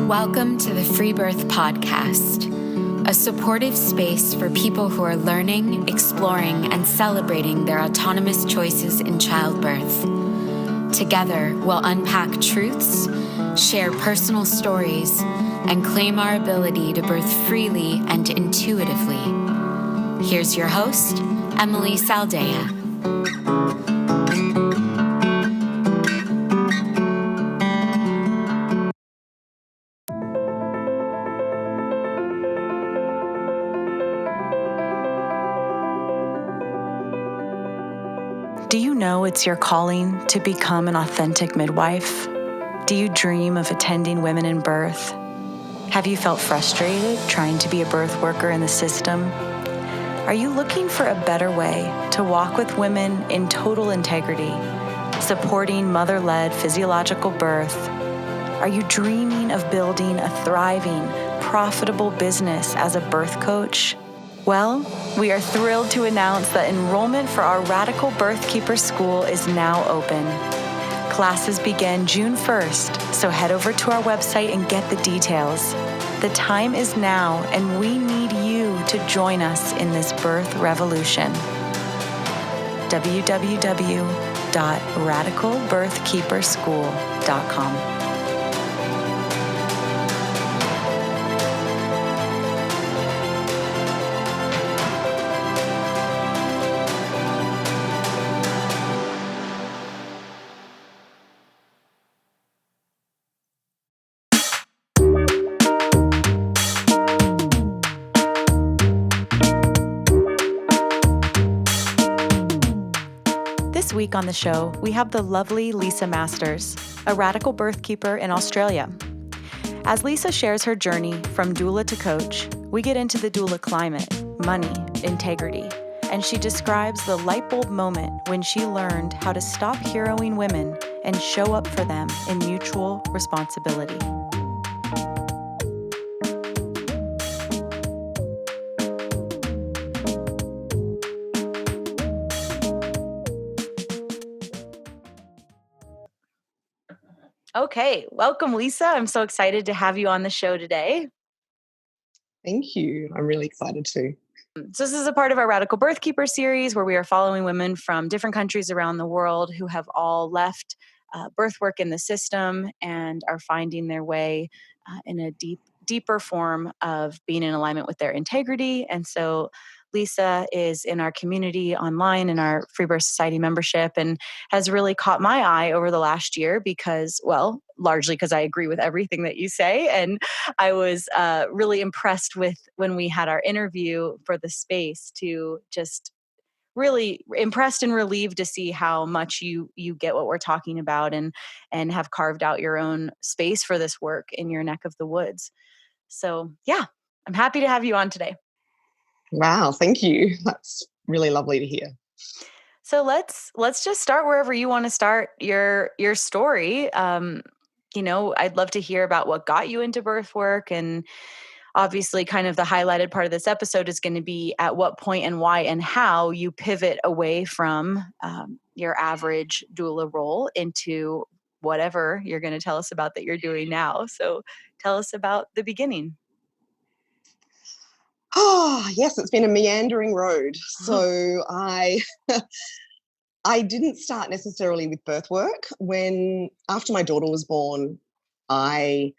Welcome to the Freebirth podcast, a supportive space for people who are learning, exploring, and celebrating their autonomous choices in childbirth. Together, we'll unpack truths, share personal stories, and claim our ability to birth freely and intuitively. Here's your host, Emily Saldea. Do you know it's your calling to become an authentic midwife? Do you dream of attending women in birth? Have you felt frustrated trying to be a birth worker in the system? Are you looking for a better way to walk with women in total integrity, supporting mother-led physiological birth? Are you dreaming of building a thriving, profitable business as a birth coach? Well, we are thrilled to announce that enrollment for our Radical Birth Keeper School is now open. Classes begin June 1st, so head over to our website and get the details. The time is now, and we need you to join us in this birth revolution. www.radicalbirthkeeperschool.com. This week on the show, we have the lovely Leisa Masters, a radical birth keeper in Australia. As Leisa shares her journey from doula to coach, we get into the doula climate, money, integrity, and she describes the lightbulb moment when she learned how to stop heroing women and show up for them in mutual responsibility. Okay, welcome, Leisa. I'm so excited to have you on the show today. Thank you. I'm really excited too. So this is a part of our Radical Birth Keeper series where we are following women from different countries around the world who have all left birth work in the system and are finding their way in a deeper form of being in alignment with their integrity. And so Leisa is in our community online in our Freebirth Society membership and has really caught my eye over the last year because, well, largely because I agree with everything that you say. And I was really impressed with when we had our interview for the space to just really impressed and relieved to see how much you get what we're talking about and have carved out your own space for this work in your neck of the woods. So yeah, I'm happy to have you on today. Wow, thank you. That's really lovely to hear. So let's just start wherever you want to start your story. I'd love to hear about what got you into birth work, and obviously kind of the highlighted part of this episode is going to be at what point and why and how you pivot away from your average doula role into whatever you're going to tell us about that you're doing now. So tell us about the beginning. Oh, yes, it's been a meandering road. So I didn't start necessarily with birth work. After my daughter was born, I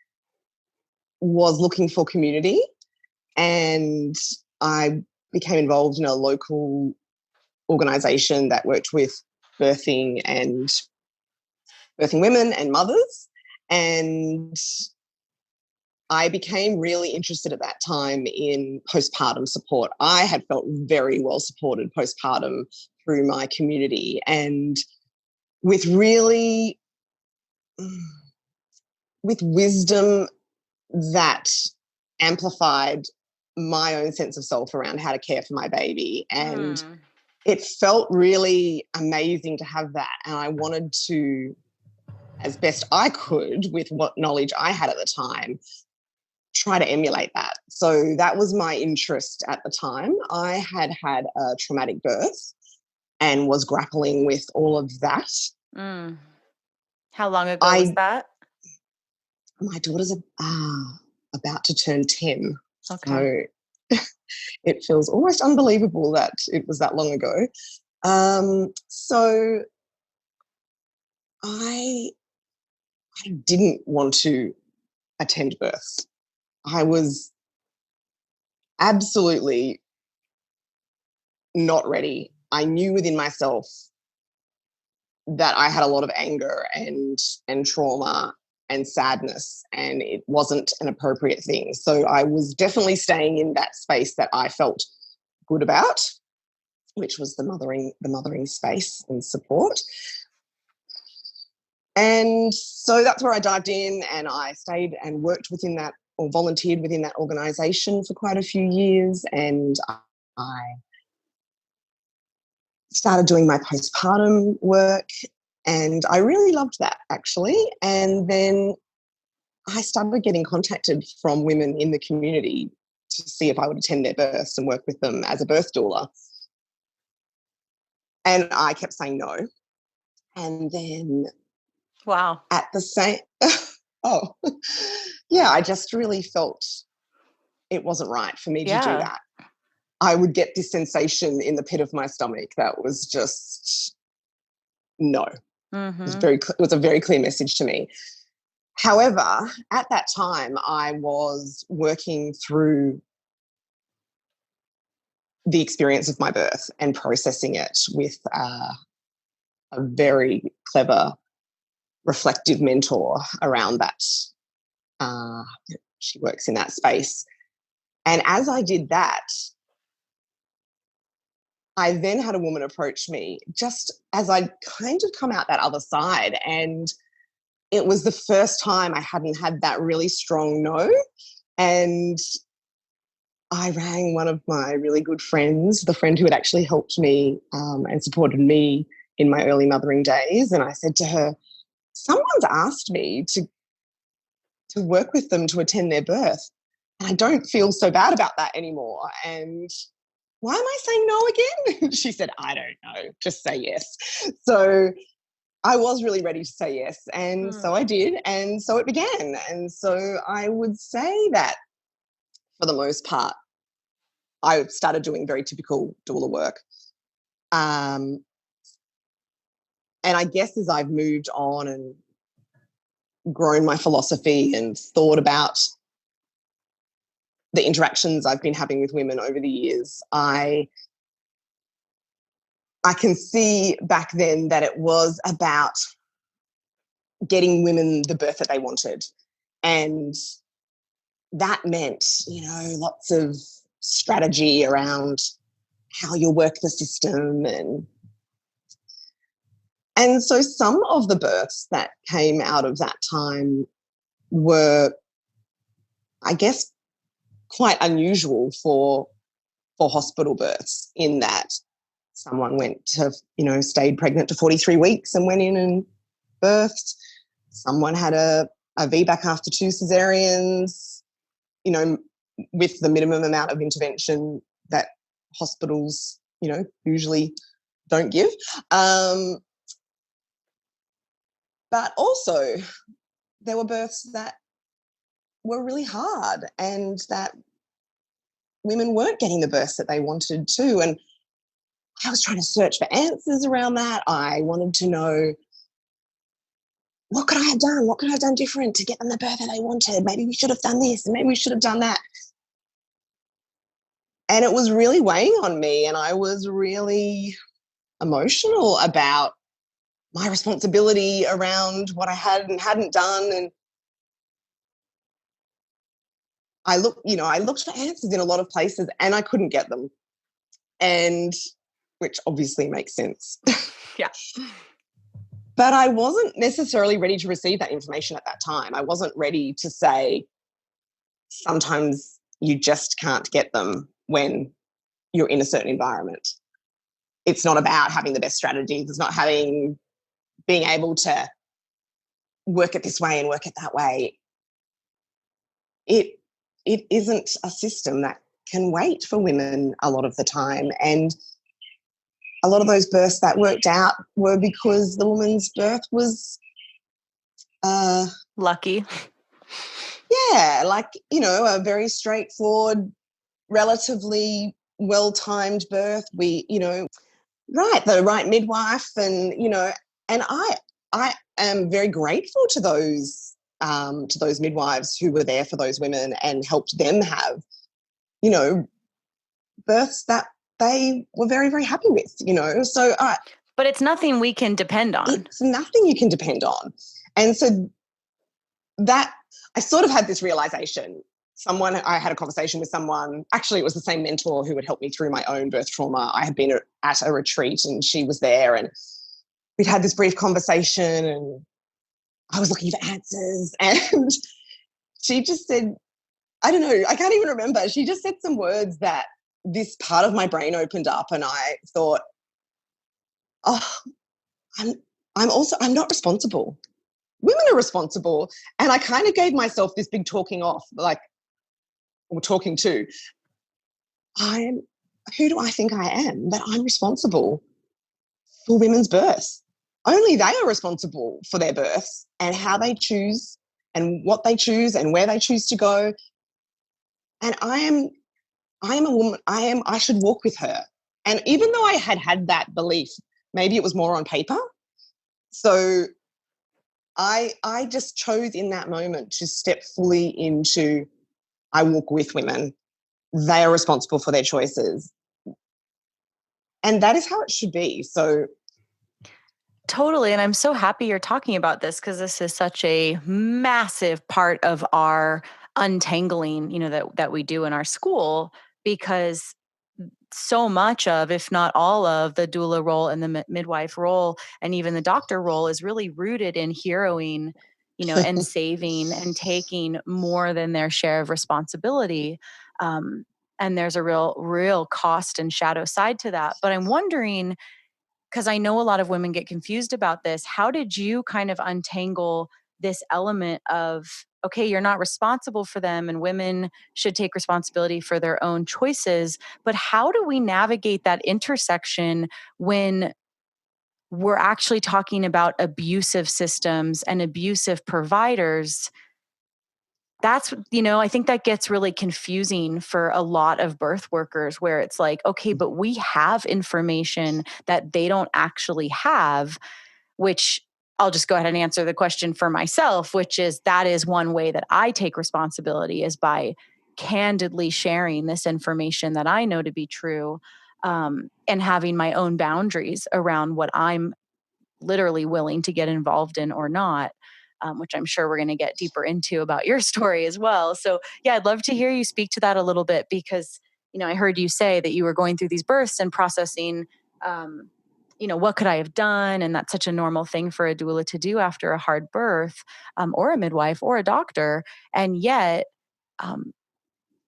was looking for community and I became involved in a local organisation that worked with birthing women and mothers. And I became really interested at that time in postpartum support. I had felt very well supported postpartum through my community, and with wisdom that amplified my own sense of self around how to care for my baby. And it felt really amazing to have that. And I wanted to, as best I could with what knowledge I had at the time, try to emulate that. So that was my interest at the time. I had had a traumatic birth and was grappling with all of that. How long ago was that? my daughters are about to turn 10. Okay. So it feels almost unbelievable that it was that long ago. So I didn't want to attend births. I was absolutely not ready. I knew within myself that I had a lot of anger and trauma and sadness, and it wasn't an appropriate thing. So I was definitely staying in that space that I felt good about, which was the mothering space and support. And so that's where I dived in, and I stayed and worked within that, or volunteered within that organisation for quite a few years. And I started doing my postpartum work, and I really loved that, actually. And then I started getting contacted from women in the community to see if I would attend their births and work with them as a birth doula. And I kept saying no. And then Wow. at the same, I just really felt it wasn't right for me to do that. I would get this sensation in the pit of my stomach that was just no. Mm-hmm. It was a very clear message to me. However, at that time, I was working through the experience of my birth and processing it with a very clever, reflective mentor around that. She works in that space. And as I did that, I then had a woman approach me just as I'd kind of come out that other side. And it was the first time I hadn't had that really strong no. And I rang one of my really good friends, the friend who had actually helped me and supported me in my early mothering days. And I said to her, someone's asked me to work with them to attend their birth. And I don't feel so bad about that anymore. And why am I saying no again? She said, I don't know, just say yes. So I was really ready to say yes. And so I did. And so it began. And so I would say that for the most part, I started doing very typical doula work. And I guess as I've moved on and grown my philosophy and thought about the interactions I've been having with women over the years, I can see back then that it was about getting women the birth that they wanted. And that meant, lots of strategy around how you'll work the system. And so some of the births that came out of that time were, I guess, quite unusual for hospital births, in that someone went to, stayed pregnant to 43 weeks and went in and birthed. Someone had a VBAC after 2 cesareans, with the minimum amount of intervention that hospitals, usually don't give. But also there were births that were really hard and that women weren't getting the births that they wanted to. And I was trying to search for answers around that. I wanted to know, what could I have done? What could I have done different to get them the birth that they wanted? Maybe we should have done this and maybe we should have done that. And it was really weighing on me, and I was really emotional about my responsibility around what I had and hadn't done. And I looked for answers in a lot of places and I couldn't get them. And which obviously makes sense. Yeah. But I wasn't necessarily ready to receive that information at that time. I wasn't ready to say, sometimes you just can't get them when you're in a certain environment. It's not about having the best strategies. It's not being able to work it this way and work it that way. It isn't a system that can wait for women a lot of the time. And a lot of those births that worked out were because the woman's birth was lucky. Yeah, like, a very straightforward, relatively well-timed birth. We, the right midwife, and, and I am very grateful to those midwives who were there for those women and helped them have, births that they were very, very happy with, So but it's nothing we can depend on. It's nothing you can depend on. And so that I sort of had this realization. I had a conversation with someone, actually it was the same mentor who had helped me through my own birth trauma. I had been at a retreat and she was there, and we'd had this brief conversation and I was looking for answers, and she just said, I don't know, I can't even remember. She just said some words that this part of my brain opened up, and I thought, oh, I'm not responsible. Women are responsible. And I kind of gave myself this big talking off, or talking to. Who do I think I am that I'm responsible for women's births? Only they are responsible for their births and how they choose and what they choose and where they choose to go. And I am a woman. I should walk with her. And even though I had that belief, maybe it was more on paper. So I just chose in that moment to step fully into, I walk with women. They are responsible for their choices. And that is how it should be. So totally. And I'm so happy you're talking about this, because this is such a massive part of our untangling, that we do in our school, because so much of, if not all of, the doula role and the midwife role and even the doctor role is really rooted in heroing, and saving and taking more than their share of responsibility. And there's a real cost and shadow side to that. But I'm wondering, because I know a lot of women get confused about this, how did you kind of untangle this element of, okay, you're not responsible for them and women should take responsibility for their own choices, but how do we navigate that intersection when we're actually talking about abusive systems and abusive providers? That's, I think that gets really confusing for a lot of birth workers, where it's like, okay, but we have information that they don't actually have, which I'll just go ahead and answer the question for myself, which is, that is one way that I take responsibility, is by candidly sharing this information that I know to be true, and having my own boundaries around what I'm literally willing to get involved in or not. Which I'm sure we're going to get deeper into about your story as well. So yeah, I'd love to hear you speak to that a little bit, because, I heard you say that you were going through these births and processing, what could I have done? And that's such a normal thing for a doula to do after a hard birth, or a midwife or a doctor. And yet,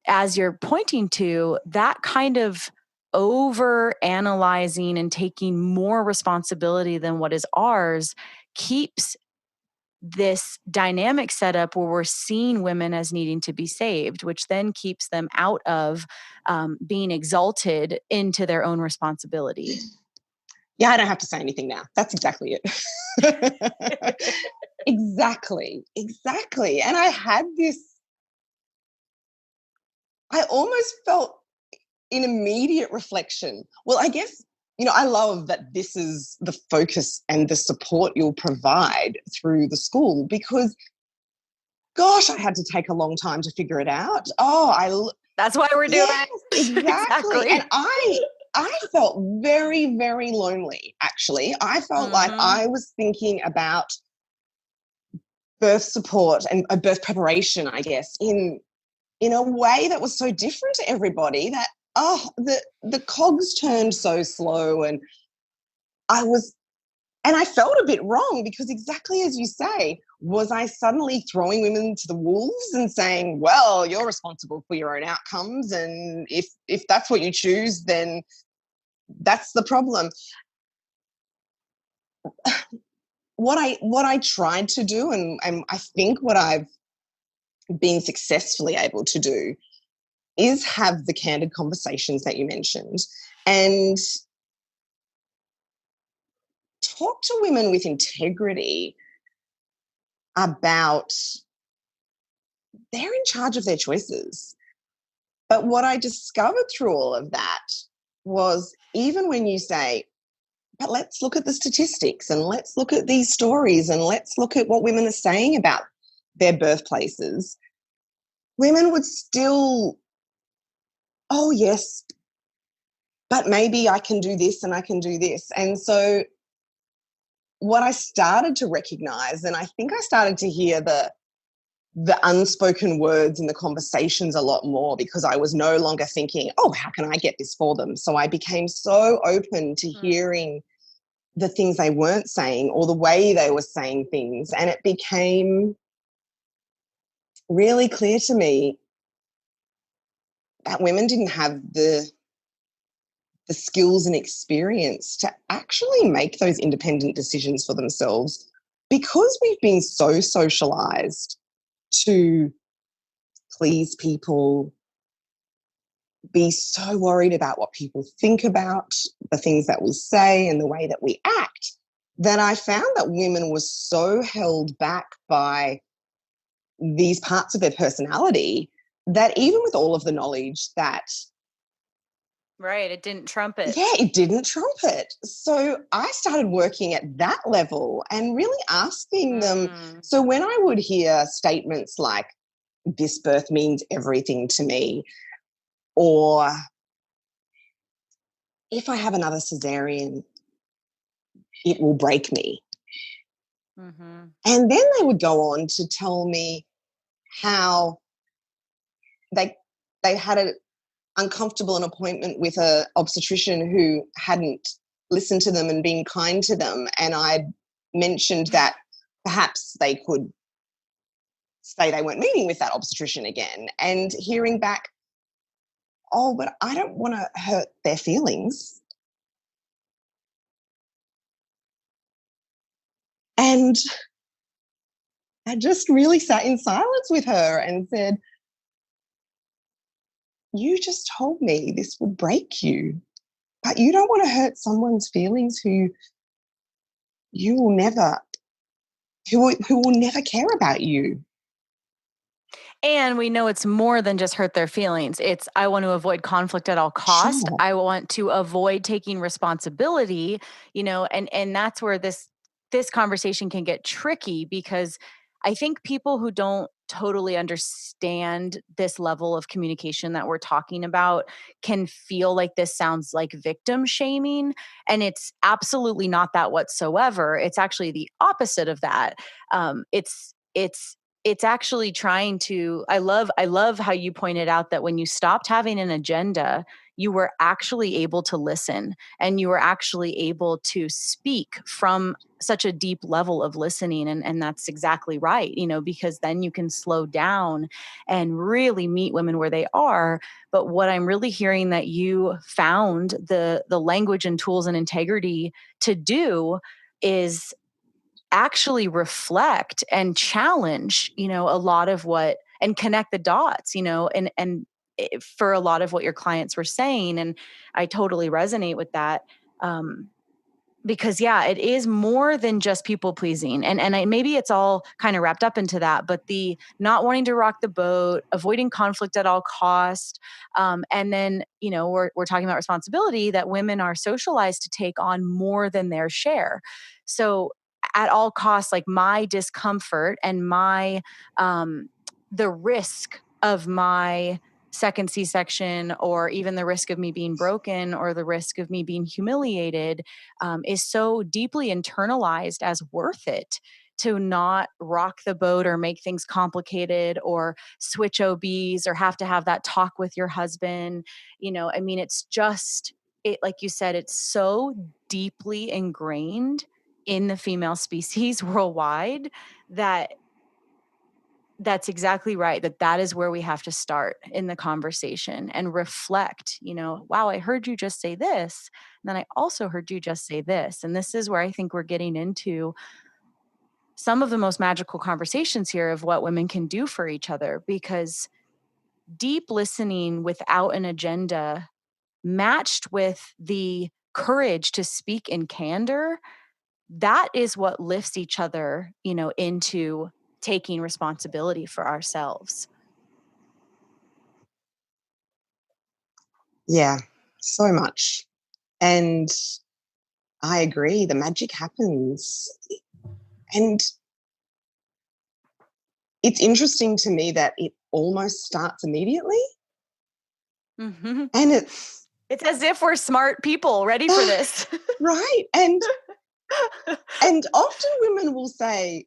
as you're pointing to, that kind of over analyzing and taking more responsibility than what is ours keeps this dynamic setup where we're seeing women as needing to be saved, which then keeps them out of being exalted into their own responsibility. Yeah, I don't have to say anything now. That's exactly it. Exactly. And I almost felt an immediate reflection. Well, I guess, I love that this is the focus and the support you'll provide through the school, because gosh, I had to take a long time to figure it out. That's why we're doing it. Exactly. And I felt very, very lonely, actually. I felt like I was thinking about birth support and birth preparation, I guess, in a way that was so different to everybody, that the cogs turned so slow, and I felt a bit wrong, because exactly as you say, was I suddenly throwing women to the wolves and saying, well, you're responsible for your own outcomes, and if that's what you choose, then that's the problem. What I tried to do, and I think what I've been successfully able to do, is have the candid conversations that you mentioned, and talk to women with integrity about they're in charge of their choices. But what I discovered through all of that was, even when you say, but let's look at the statistics and let's look at these stories and let's look at what women are saying about their birthplaces, women would still, oh, yes, but maybe I can do this and I can do this. And so what I started to recognize, and I think I started to hear the unspoken words in the conversations a lot more, because I was no longer thinking, oh, how can I get this for them? So I became so open to hearing the things they weren't saying or the way they were saying things. And it became really clear to me that women didn't have the skills and experience to actually make those independent decisions for themselves, because we've been so socialized to please people, be so worried about what people think about the things that we say and the way that we act, that I found that women were so held back by these parts of their personality that even with all of the knowledge that right, it didn't trump it. Yeah, it didn't trump it. So I started working at that level and really asking them. So when I would hear statements like, this birth means everything to me, or if I have another cesarean, it will break me. Mm-hmm. And then they would go on to tell me how they had an uncomfortable an appointment with an obstetrician who hadn't listened to them and been kind to them. And I'd mentioned that perhaps they could say they weren't meeting with that obstetrician again, and hearing back, oh, but I don't want to hurt their feelings. And I just really sat in silence with her and said, you just told me this will break you, but you don't want to hurt someone's feelings who will never care about you. And we know it's more than just hurt their feelings. It's, I want to avoid conflict at all costs. Sure. I want to avoid taking responsibility, and that's where this conversation can get tricky, because I think people who don't totally understand this level of communication that we're talking about can feel like this sounds like victim shaming. And it's absolutely not that whatsoever. It's actually the opposite of that. It's actually trying to, I love how you pointed out that when you stopped having an agenda, you were actually able to listen, and you were actually able to speak from such a deep level of listening. And that's exactly right, because then you can slow down and really meet women where they are. But what I'm really hearing that you found the language and tools and integrity to do is actually reflect and challenge, a lot of what, and connect the dots, and for a lot of what your clients were saying. And I totally resonate with that. Because it is more than just people pleasing. And maybe it's all kind of wrapped up into that, but the not wanting to rock the boat, avoiding conflict at all cost. And then, we're talking about responsibility, that women are socialized to take on more than their share. So at all costs, like my discomfort and my, the risk of my second C-section, or even the risk of me being broken, or the risk of me being humiliated, is so deeply internalized as worth it to not rock the boat or make things complicated or switch OBs or have to have that talk with your husband. It's just, like you said, it's so deeply ingrained in the female species worldwide that's exactly right. That is where we have to start in the conversation and reflect, wow, I heard you just say this. And then I also heard you just say this. And this is where I think we're getting into some of the most magical conversations here of what women can do for each other, because deep listening without an agenda matched with the courage to speak in candor, that is what lifts each other, into taking responsibility for ourselves. Yeah, so much. And I agree, the magic happens. And it's interesting to me that it almost starts immediately. Mm-hmm. And it's as if we're smart people ready for this. Right. And often women will say,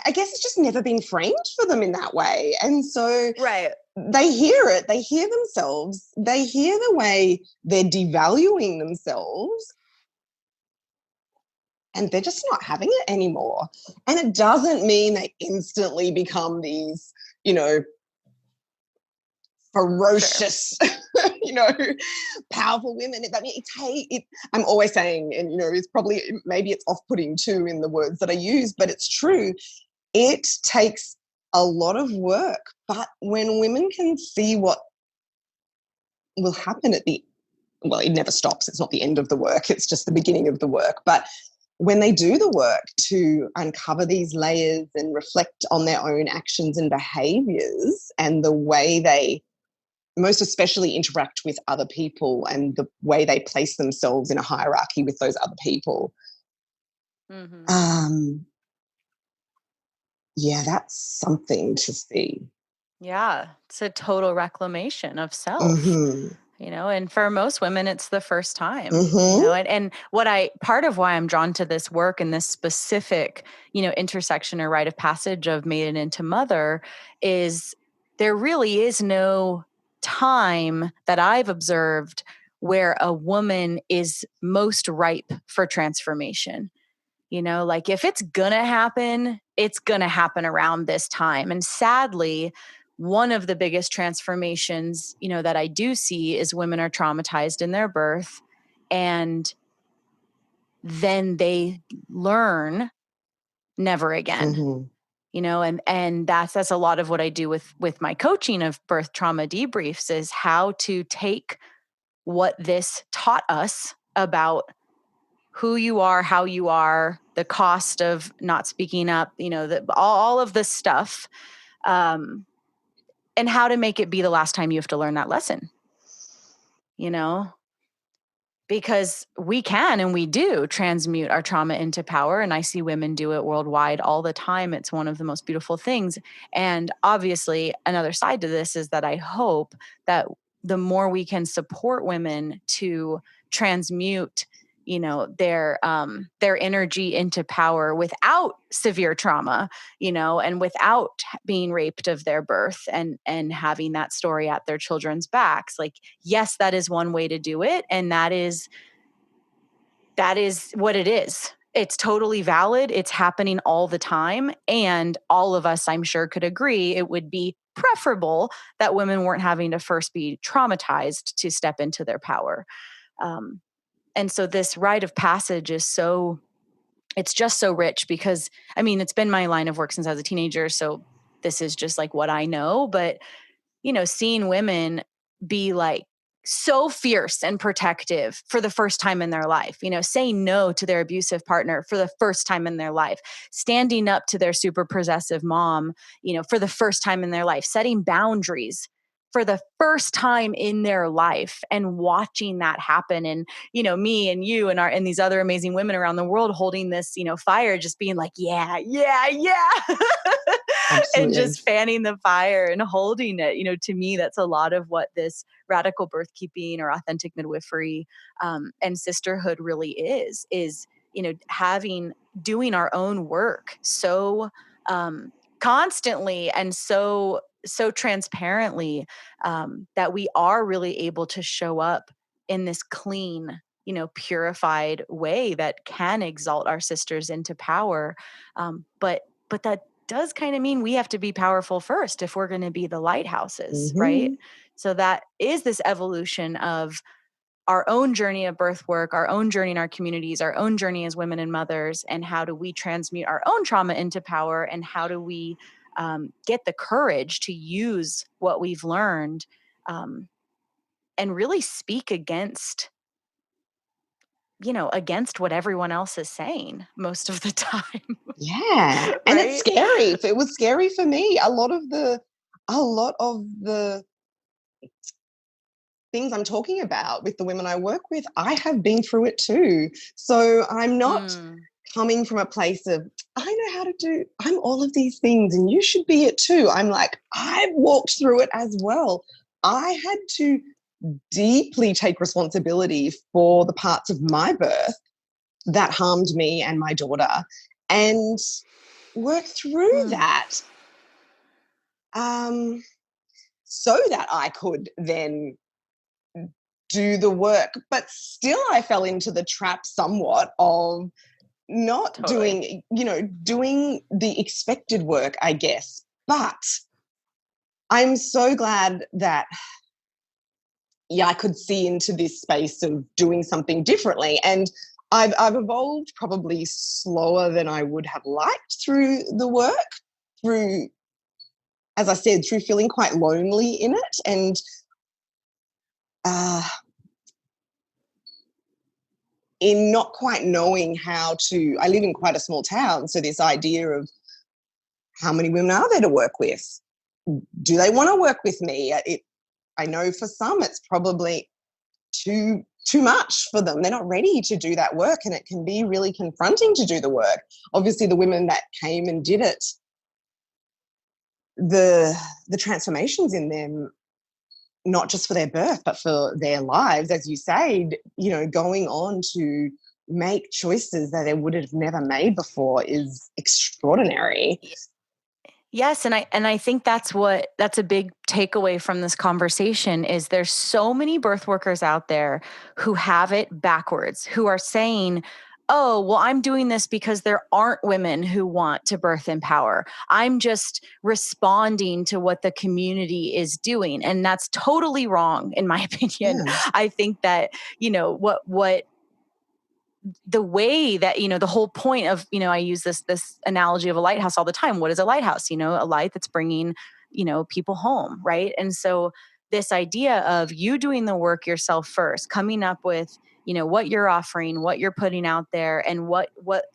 I guess it's just never been framed for them in that way. And so right. they hear it, they hear themselves, they hear the way they're devaluing themselves, and they're just not having it anymore. And it doesn't mean they instantly become these, ferocious, powerful women. I mean, I'm always saying, and it's probably, maybe it's off-putting too in the words that I use, but it's true. It takes a lot of work, but when women can see what will happen it never stops. It's not the end of the work. It's just the beginning of the work. But when they do the work to uncover these layers and reflect on their own actions and behaviors and the way they most especially interact with other people and the way they place themselves in a hierarchy with those other people. Mm-hmm. Yeah, that's something to see. Yeah, it's a total reclamation of self. Mm-hmm. And for most women, it's the first time, Mm-hmm. and part of why I'm drawn to this work and this specific, intersection or rite of passage of maiden into mother is there really is no time that I've observed where a woman is most ripe for transformation. Like if it's gonna happen, it's gonna happen around this time. And sadly, one of the biggest transformations, that I do see is women are traumatized in their birth, and then they learn never again. Mm-hmm. And that's a lot of what I do with my coaching of birth trauma debriefs is how to take what this taught us about who you are, how you are, the cost of not speaking up, all of this stuff, and how to make it be the last time you have to learn that lesson, because we can and we do transmute our trauma into power. And I see women do it worldwide all the time. It's one of the most beautiful things. And obviously, another side to this is that I hope that the more we can support women to transmute their energy into power without severe trauma, and without being raped of their birth and having that story at their children's backs. Like, yes, that is one way to do it, and that is what it is. It's totally valid. It's happening all the time, and all of us, I'm sure, could agree it would be preferable that women weren't having to first be traumatized to step into their power. And so this rite of passage it's just so rich because, it's been my line of work since I was a teenager. So this is just like what I know. But, seeing women be like so fierce and protective for the first time in their life, saying no to their abusive partner for the first time in their life, standing up to their super possessive mom, for the first time in their life, setting boundaries for the first time in their life, and watching that happen. And, me and you and these other amazing women around the world holding this, fire, just being like, yeah, yeah, yeah. And just fanning the fire and holding it. To me, that's a lot of what this radical birth keeping or authentic midwifery and sisterhood really is, doing our own work so constantly and so transparently, that we are really able to show up in this clean, purified way that can exalt our sisters into power. But that does kind of mean we have to be powerful first if we're going to be the lighthouses, Mm-hmm. right? So that is this evolution of our own journey of birth work, our own journey in our communities, our own journey as women and mothers, and how do we transmute our own trauma into power, and how do we get the courage to use what we've learned, and really speak against what everyone else is saying most of the time. Yeah. Right? And it's scary. It was scary for me. A lot of the things I'm talking about with the women I work with, I have been through it too. So I'm not coming from a place of, I know how to do, I'm all of these things and you should be it too. I'm like, I've walked through it as well. I had to deeply take responsibility for the parts of my birth that harmed me and my daughter and work through that so that I could then do the work. But still I fell into the trap somewhat of not doing the expected work, I guess. But I'm so glad that, I could see into this space of doing something differently. And I've evolved probably slower than I would have liked through the work, through, as I said, through feeling quite lonely in it. And in not quite knowing how to, I live in quite a small town, so this idea of how many women are there to work with? Do they want to work with me? I know for some it's probably too much for them. They're not ready to do that work, and it can be really confronting to do the work. Obviously, the women that came and did it, the transformations in them, not just for their birth, but for their lives, as you say, going on to make choices that they would have never made before is extraordinary. Yes, and I think that's a big takeaway from this conversation is there's so many birth workers out there who have it backwards, who are saying, oh, well, I'm doing this because there aren't women who want to birth in power. I'm just responding to what the community is doing. And that's totally wrong, in my opinion. Yeah. I think that, what the way that, the whole point of, I use this analogy of a lighthouse all the time. What is a lighthouse? A light that's bringing, people home. Right. And so this idea of you doing the work yourself first, coming up with, what you're offering, what you're putting out there, and what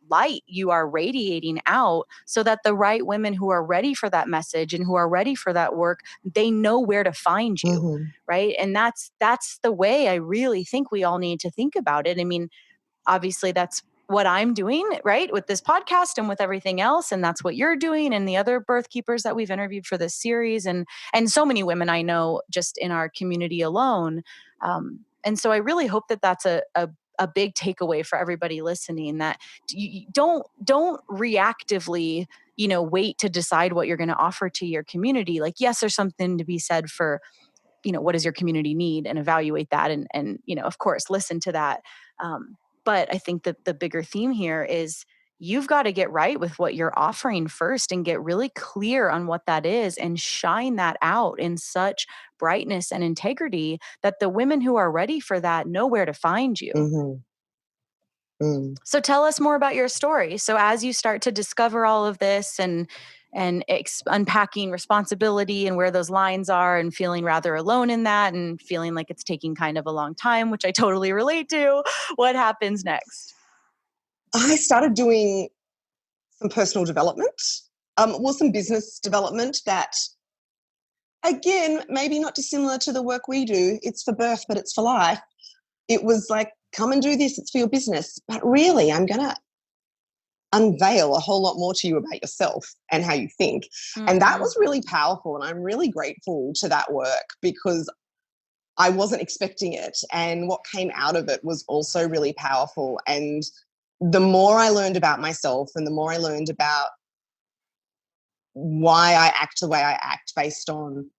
light you are radiating out, so that the right women who are ready for that message and who are ready for that work, they know where to find you. Mm-hmm. Right. And that's the way I really think we all need to think about it. I mean, obviously that's what I'm doing, right, with this podcast and with everything else. And that's what you're doing and the other birth keepers that we've interviewed for this series, and so many women I know just in our community alone. And so I really hope that that's a big takeaway for everybody listening, that you don't reactively, wait to decide what you're going to offer to your community. Like, yes, there's something to be said for, what does your community need, and evaluate that. And of course, listen to that. But I think that the bigger theme here is you've got to get right with what you're offering first and get really clear on what that is and shine that out in such brightness and integrity that the women who are ready for that know where to find you. Mm-hmm. Mm. So tell us more about your story. So as you start to discover all of this and unpacking responsibility and where those lines are, and feeling rather alone in that, and feeling like it's taking kind of a long time, which I totally relate to, what happens next? I started doing some personal development, some business development that, again, maybe not dissimilar to the work we do. It's for birth, but it's for life. It was like, come and do this, it's for your business. But really, I'm going to unveil a whole lot more to you about yourself and how you think. Mm-hmm. And that was really powerful. And I'm really grateful to that work, because I wasn't expecting it. And what came out of it was also really powerful. And the more I learned about myself, and the more I learned about why I act the way I act based on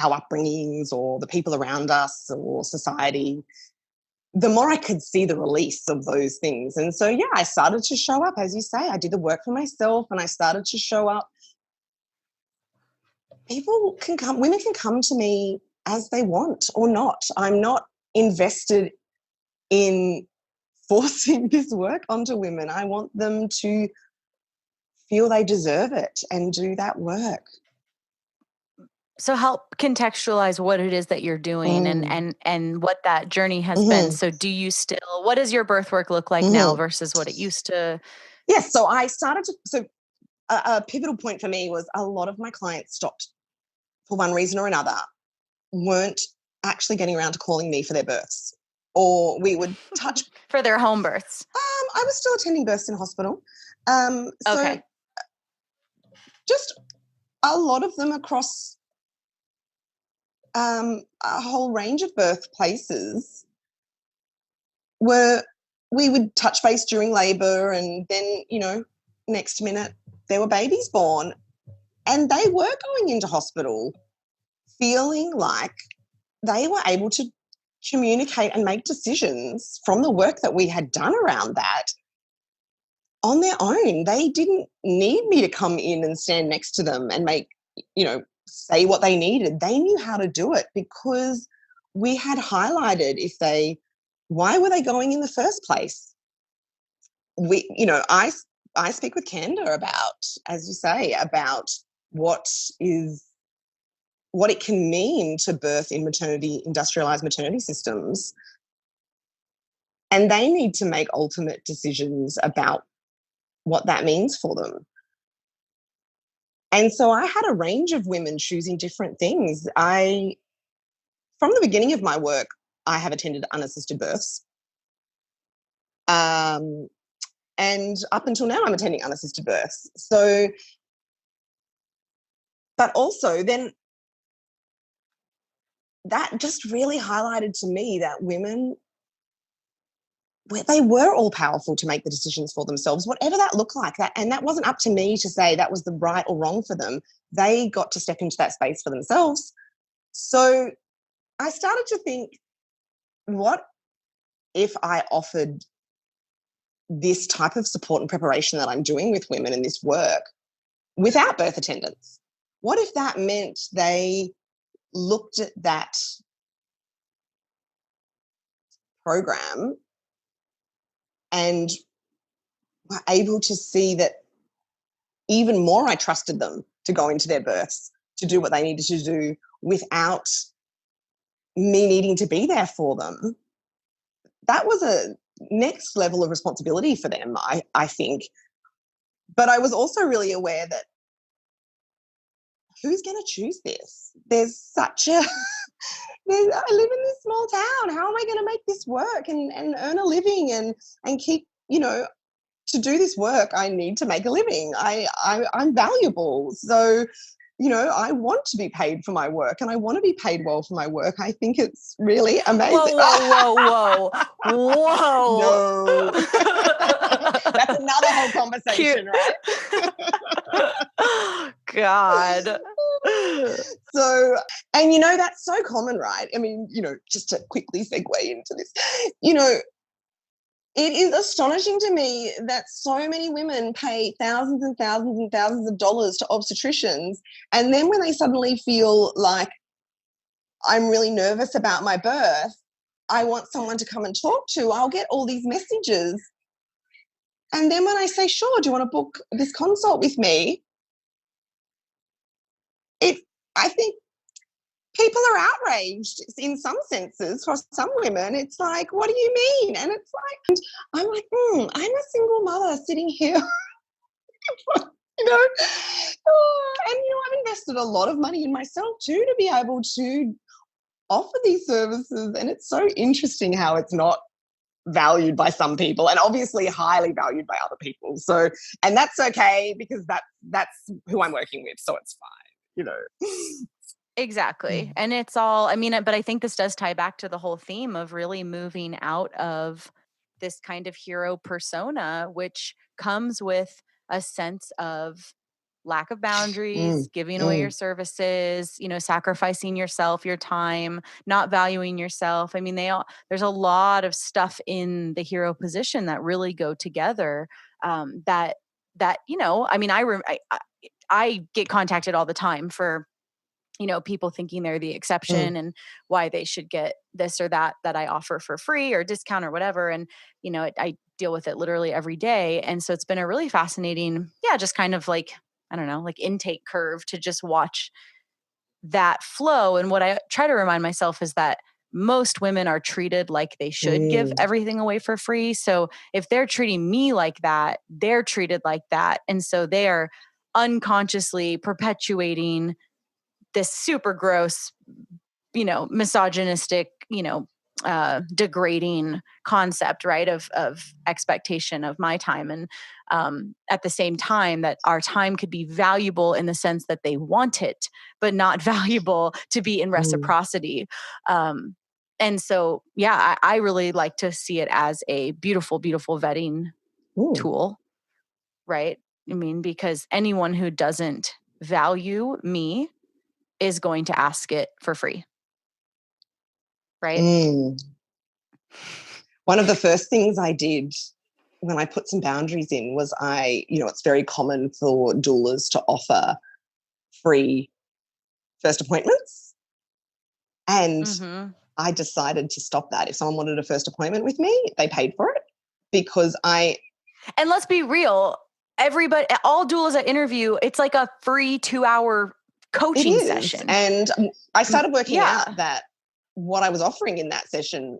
our upbringings or the people around us or society, the more I could see the release of those things. And so, I started to show up, as you say. I did the work for myself, and I started to show up. Women can come to me as they want or not. I'm not invested in forcing this work onto women. I want them to feel they deserve it and do that work. So help contextualize what it is that you're doing and what that journey has been. So what does your birth work look like now versus what it used to? Yes. So I started to, a pivotal point for me was a lot of my clients stopped for one reason or another, weren't actually getting around to calling me for their births, or we would touch for their home births. I was still attending births in hospital. So okay. Just a lot of them across a whole range of birthplaces we would touch base during labour, and then, next minute there were babies born, and they were going into hospital feeling like they were able to communicate and make decisions from the work that we had done around that on their own. They didn't need me to come in and stand next to them and make, say what they needed. They knew how to do it because we had highlighted why were they going in the first place? I speak with candor about, as you say, about what it can mean to birth in industrialized maternity systems. And they need to make ultimate decisions about what that means for them. And so I had a range of women choosing different things. From the beginning of my work, I have attended unassisted births. And up until now, I'm attending unassisted births. So, but also then that just really highlighted to me that women, they were all powerful to make the decisions for themselves, whatever that looked like. And that wasn't up to me to say that was the right or wrong for them. They got to step into that space for themselves. So I started to think, what if I offered this type of support and preparation that I'm doing with women in this work without birth attendants? What if that meant they looked at that program and were able to see that even more I trusted them to go into their births, to do what they needed to do without me needing to be there for them? That was a next level of responsibility for them, I think. But I was also really aware that who's going to choose this? There's such a... I live in this small town. How am I going to make this work and earn a living and keep, to do this work, I need to make a living. I'm valuable. So, I want to be paid for my work, and I want to be paid well for my work. I think it's really amazing. Whoa. No. That's another whole conversation, right? God. So, and that's so common, right? I mean, just to quickly segue into this, it is astonishing to me that so many women pay thousands and thousands and thousands of dollars to obstetricians, and then when they suddenly feel like, I'm really nervous about my birth, I want someone to come and talk to, I'll get all these messages. And then when I say, sure, do you want to book this consult with me? I think people are outraged in some senses. For some women, it's like, what do you mean? And it's like, I'm like, I'm a single mother sitting here, and I've invested a lot of money in myself too to be able to offer these services. And it's so interesting how it's not valued by some people and obviously highly valued by other people. So, and that's okay because that's who I'm working with. So it's fine, Exactly. And it's all, but I think this does tie back to the whole theme of really moving out of this kind of hero persona, which comes with a sense of lack of boundaries, giving away your services, sacrificing yourself, your time, not valuing yourself. There's a lot of stuff in the hero position that really go together. I get contacted all the time for, people thinking they're the exception and why they should get this or that I offer for free or discount or whatever. And, I deal with it literally every day. And so it's been a really fascinating, just kind of like, I don't know, like intake curve to just watch that flow. And what I try to remind myself is that most women are treated like they should give everything away for free. So if they're treating me like that, they're treated like that. And so they are unconsciously perpetuating this super gross, misogynistic, degrading concept, right, of expectation of my time. And at the same time, that our time could be valuable in the sense that they want it, but not valuable to be in reciprocity. And so, yeah, I really like to see it as a beautiful, beautiful vetting tool, right? I mean, because anyone who doesn't value me is going to ask it for free. Right? One of the first things I did when I put some boundaries in was it's very common for doulas to offer free first appointments. And I decided to stop that. If someone wanted a first appointment with me, they paid for it because And let's be real, all doulas that interview, it's like a free 2-hour coaching session. And I started working out that what I was offering in that session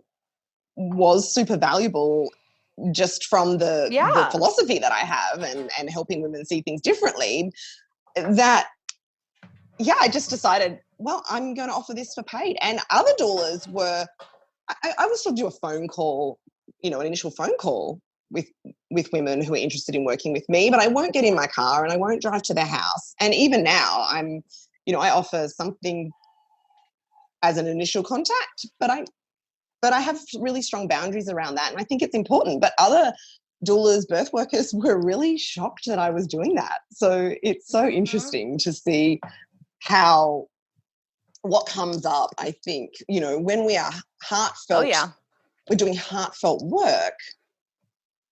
was super valuable just from the philosophy that I have and helping women see things differently. I just decided, well, I'm going to offer this for paid. And other doulas I will still do a phone call, an initial phone call with women who are interested in working with me, but I won't get in my car and I won't drive to their house. And even now I offer something as an initial contact, but I have really strong boundaries around that. And I think it's important. But other doulas, birth workers were really shocked that I was doing that. So it's so interesting to see what comes up, I think, when we are heartfelt, we're doing heartfelt work,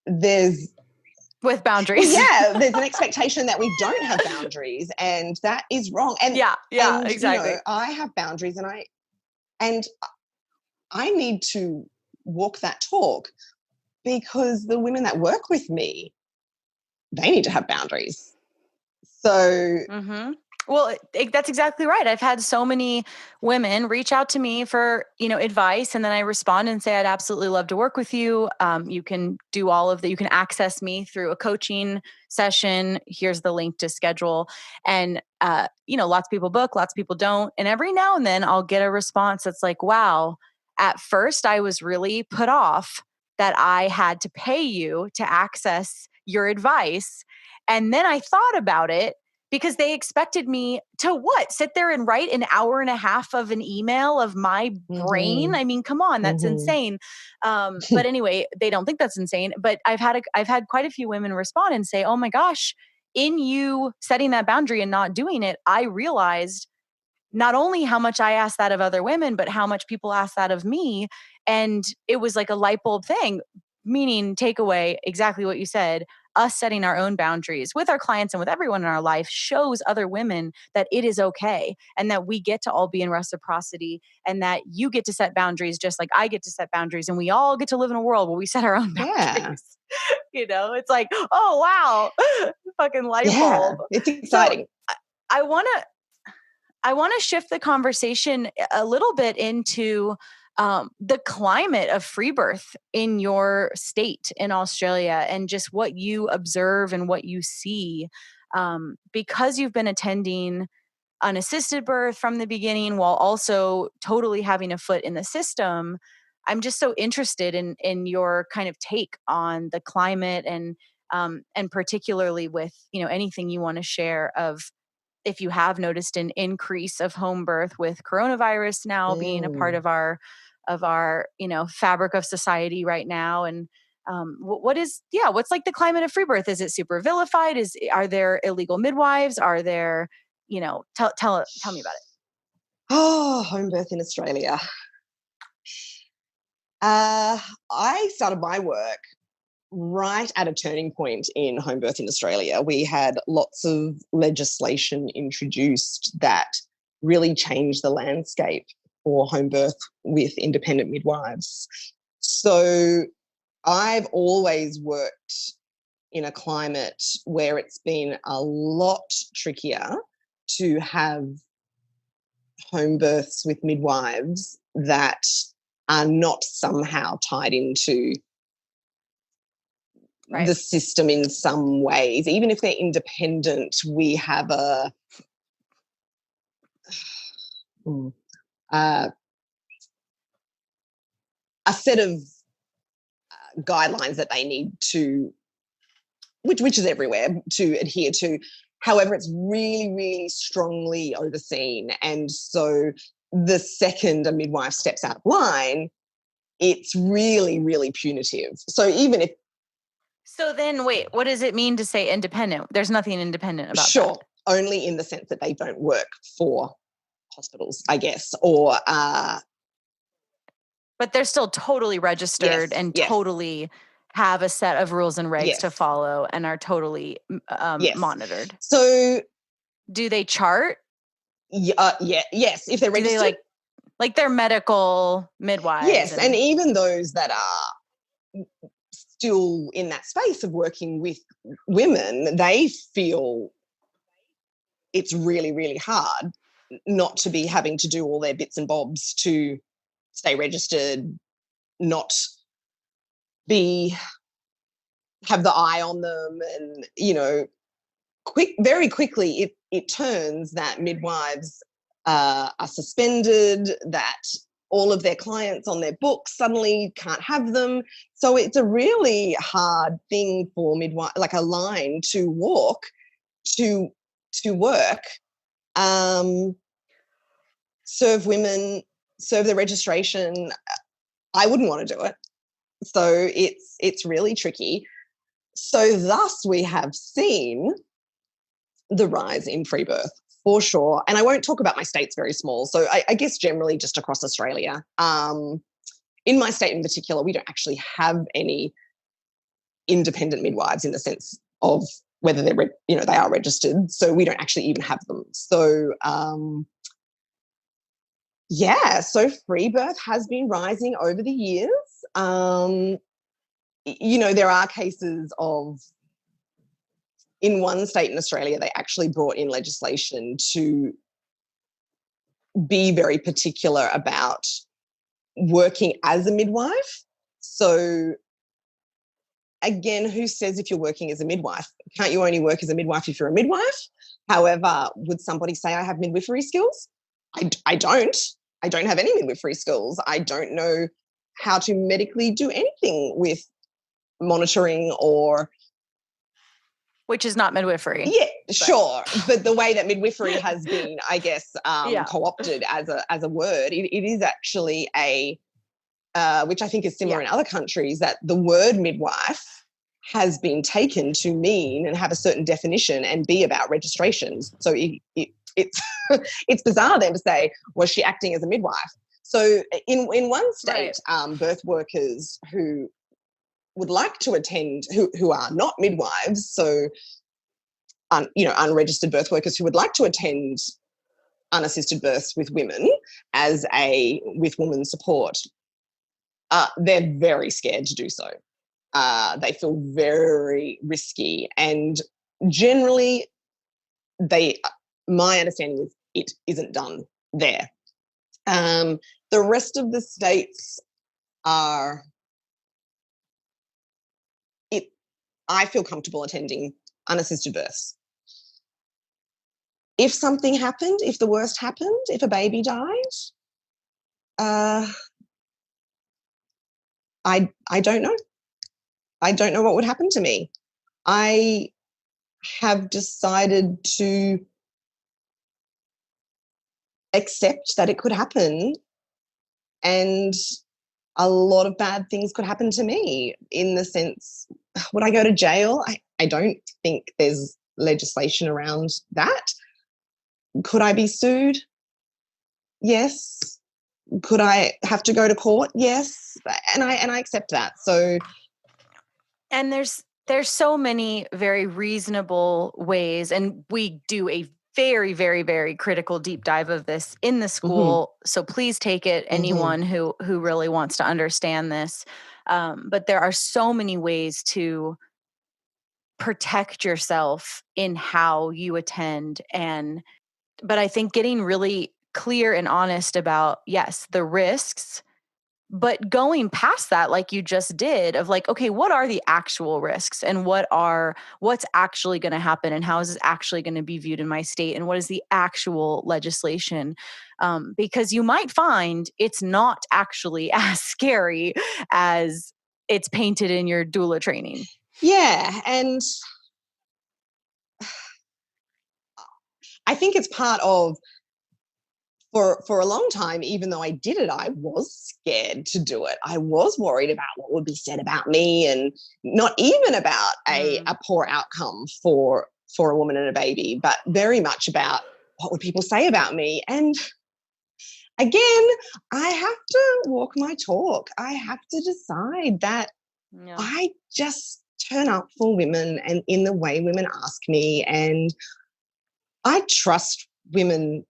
with boundaries. There's an expectation that we don't have boundaries, and that is wrong. And exactly. I have boundaries, and I need to walk that talk because the women that work with me, they need to have boundaries. So Well, that's exactly right. I've had so many women reach out to me for, advice. And then I respond and say, I'd absolutely love to work with you. You can do all of that. You can access me through a coaching session. Here's the link to schedule. And, lots of people book, lots of people don't. And every now and then I'll get a response that's like, wow, at first I was really put off that I had to pay you to access your advice. And then I thought about it, because they expected me to sit there and write an hour and a half of an email of my brain. I mean, come on, that's insane. But anyway, they don't think that's insane. But I've had quite a few women respond and say, oh my gosh, in you setting that boundary and not doing it, I realized not only how much I asked that of other women, but how much people ask that of me. And it was like a light bulb thing, meaning takeaway, exactly what you said. Us setting our own boundaries with our clients and with everyone in our life shows other women that it is okay, and that we get to all be in reciprocity, and that you get to set boundaries just like I get to set boundaries, and we all get to live in a world where we set our own boundaries. It's like, oh wow, fucking light bulb. It's exciting. So I want to shift the conversation a little bit into the climate of free birth in your state in Australia, and just what you observe and what you see, because you've been attending unassisted birth from the beginning while also totally having a foot in the system. I'm just so interested in your kind of take on the climate, and particularly with anything you want to share of if you have noticed an increase of home birth with coronavirus now being a part of our fabric of society right now. And what's like the climate of free birth? Is it super vilified? Are there illegal midwives? Are there, tell me about it. Oh, home birth in Australia. I started my work right at a turning point in home birth in Australia. We had lots of legislation introduced that really changed the landscape for home birth with independent midwives. So I've always worked in a climate where it's been a lot trickier to have home births with midwives that are not somehow tied into the system in some ways. Even if they're independent, we have a a set of guidelines that they need to, which is everywhere, to adhere to. However, it's really, really strongly overseen. And so the second a midwife steps out of line, it's really, really punitive. So even if... So then, wait, what does it mean to say independent? There's nothing independent about Sure, that. only in the sense that they don't work for hospitals, I guess, or... but they're still totally registered and totally have a set of rules and regs to follow and are totally monitored. So do they chart? Yes, if they're registered. Do they like they're medical midwives? Yes, and even those that are still in that space of working with women, they feel it's really, really hard not to be having to do all their bits and bobs to stay registered, not have the eye on them, and very quickly it turns that midwives are suspended, that all of their clients on their books suddenly can't have them. So it's a really hard thing for midwife, like a line to walk to work, serve women, serve the registration. I wouldn't want to do it. So it's really tricky. So thus we have seen the rise in free birth for sure. And I won't talk about my state's very small. So I guess generally just across Australia. In my state in particular, we don't actually have any independent midwives in the sense of whether they're, they are registered. So we don't actually even have them. So, so free birth has been rising over the years. There are cases of, in one state in Australia, they actually brought in legislation to be very particular about working as a midwife. So again, who says if you're working as a midwife? Can't you only work as a midwife if you're a midwife? However, would somebody say I have midwifery skills? I don't. I don't have any midwifery skills. I don't know how to medically do anything with monitoring or... Which is not midwifery. Yeah, sure. But the way that midwifery has been, I guess, co-opted as a word, it is actually which I think is similar in other countries, that the word midwife has been taken to mean and have a certain definition and be about registrations. So it's it's bizarre then to say, was she acting as a midwife? So in one state, birth workers who would like to attend, who are not midwives, so unregistered birth workers who would like to attend unassisted births with women with women's support, they're very scared to do so. They feel very risky, and generally my understanding is it isn't done there. The rest of the states are... I feel comfortable attending unassisted births. If something happened, if the worst happened, if a baby died, I don't know. I don't know what would happen to me. I have decided to accept that it could happen, and a lot of bad things could happen to me, in the sense, would I go to jail? I don't think there's legislation around that. Could I be sued? Yes. Could I have to go to court? Yes. And I accept that. So, and there's so many very reasonable ways, and we do a very, very, very critical deep dive of this in the school. Mm-hmm. So please take it, anyone who really wants to understand this. But there are so many ways to protect yourself in how you attend. But I think getting really clear and honest about, yes, the risks, But going past that, like you just did, of like, okay, what are the actual risks and what's actually going to happen and how is this actually going to be viewed in my state and what is the actual legislation? Because you might find it's not actually as scary as it's painted in your doula training. Yeah. And I think it's part of, for a long time, even though I did it, I was scared to do it. I was worried about what would be said about me, and not even about a poor outcome for a woman and a baby, but very much about what would people say about me. And again, I have to walk my talk. I have to decide that I just turn up for women and in the way women ask me, and I trust women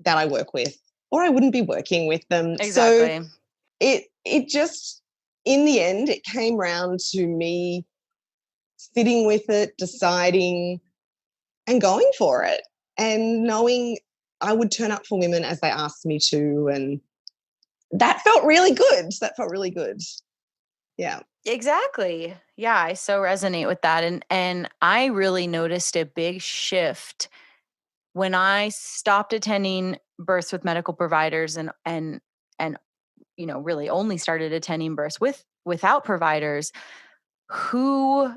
that I work with, or I wouldn't be working with them. Exactly. So it just, in the end, it came round to me sitting with it, deciding and going for it, and knowing I would turn up for women as they asked me to. And that felt really good. Yeah. Exactly. Yeah, I so resonate with that. And I really noticed a big shift when I stopped attending births with medical providers and really only started attending births without providers. Who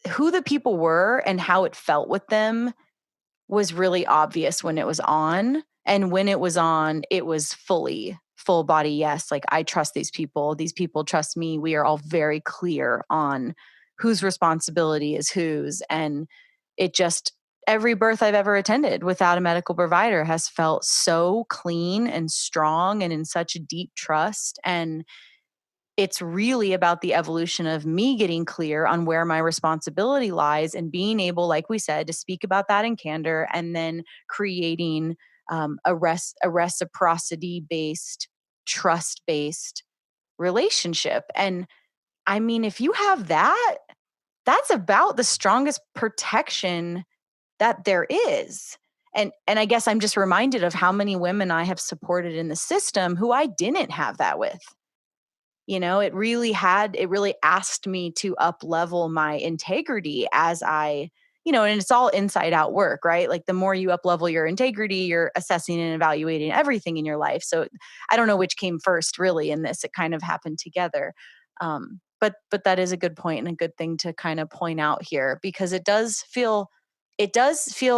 the people were and how it felt with them was really obvious when it was on. And when it was on, it was full body yes. Like, I trust these people trust me. We are all very clear on whose responsibility is whose. And it just, every birth I've ever attended without a medical provider has felt so clean and strong and in such deep trust. And it's really about the evolution of me getting clear on where my responsibility lies and being able, like we said, to speak about that in candor, and then creating a reciprocity based, trust based relationship. And I mean, if you have that, that's about the strongest protection that there is. And I guess I'm just reminded of how many women I have supported in the system who I didn't have that with. It really asked me to up level my integrity as and it's all inside out work, right? Like, the more you up level your integrity, you're assessing and evaluating everything in your life. So I don't know which came first really in this. It kind of happened together. But that is a good point and a good thing to kind of point out here, because it does feel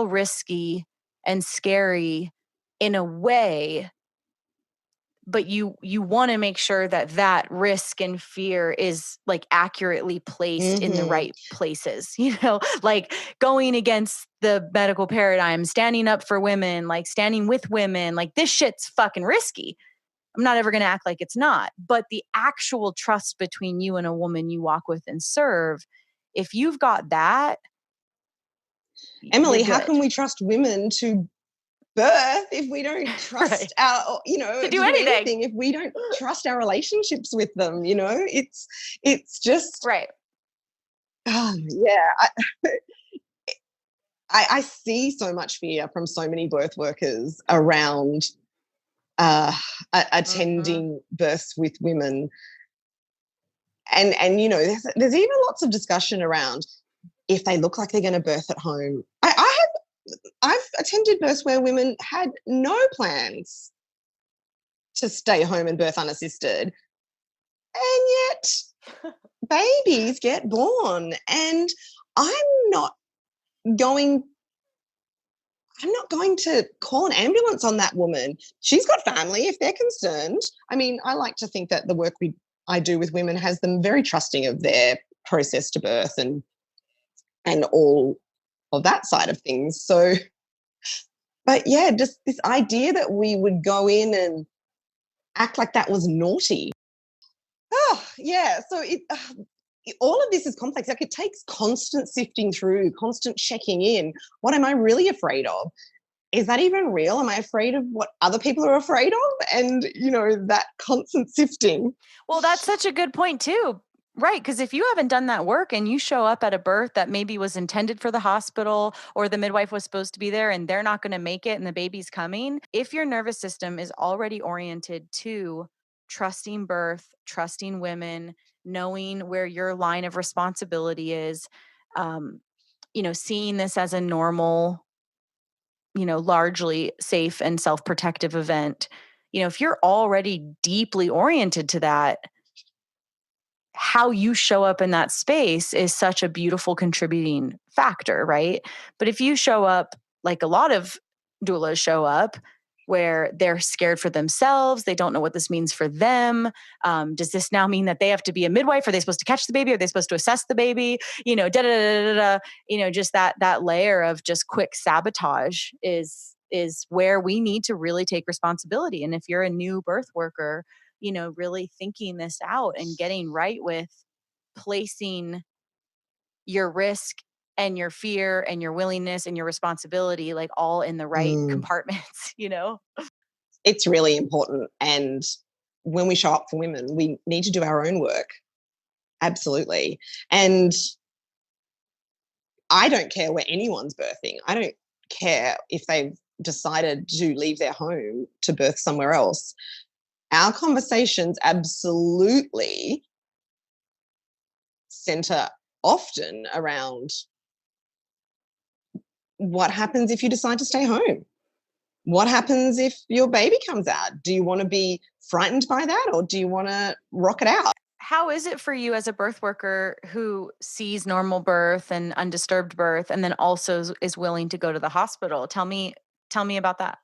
risky and scary in a way, but you want to make sure that risk and fear is like accurately placed in the right places, like going against the medical paradigm, standing up for women, like standing with women, like this shit's fucking risky. I'm not ever going to act like it's not, but the actual trust between you and a woman you walk with and serve, if you've got that, Emily, how can we trust women to birth if we don't trust our, to do anything, if we don't trust our relationships with them? It's just right. I see so much fear from so many birth workers around attending births with women, and there's even lots of discussion around if they look like they're going to birth at home. I've attended births where women had no plans to stay home and birth unassisted, and yet babies get born. And I'm not going to call an ambulance on that woman. She's got family if they're concerned. I mean, I like to think that the work I do with women has them very trusting of their process to birth and all of that side of things. So, but yeah, just this idea that we would go in and act like that was naughty. Oh, yeah. So all of this is complex. Like, it takes constant sifting through, constant checking in. What am I really afraid of? Is that even real? Am I afraid of what other people are afraid of? And, that constant sifting. Well, that's such a good point too. Right. Because if you haven't done that work and you show up at a birth that maybe was intended for the hospital, or the midwife was supposed to be there and they're not going to make it and the baby's coming, if your nervous system is already oriented to trusting birth, trusting women, knowing where your line of responsibility is, seeing this as a normal, largely safe and self-protective event. If you're already deeply oriented to that, how you show up in that space is such a beautiful contributing factor, right? But if you show up like a lot of doulas show up, where they're scared for themselves, they don't know what this means for them. Does this now mean that they have to be a midwife? Are they supposed to catch the baby? Are they supposed to assess the baby? Just that layer of just quick sabotage is where we need to really take responsibility. And if you're a new birth worker, really thinking this out and getting right with placing your risk and your fear and your willingness and your responsibility, like all in the right compartments, It's really important. And when we show up for women, we need to do our own work. Absolutely. And I don't care where anyone's birthing. I don't care if they've decided to leave their home to birth somewhere else. Our conversations absolutely center often around what happens if you decide to stay home? What happens if your baby comes out? Do you want to be frightened by that, or do you want to rock it out? How is it for you as a birth worker who sees normal birth and undisturbed birth and then also is willing to go to the hospital? Tell me about that.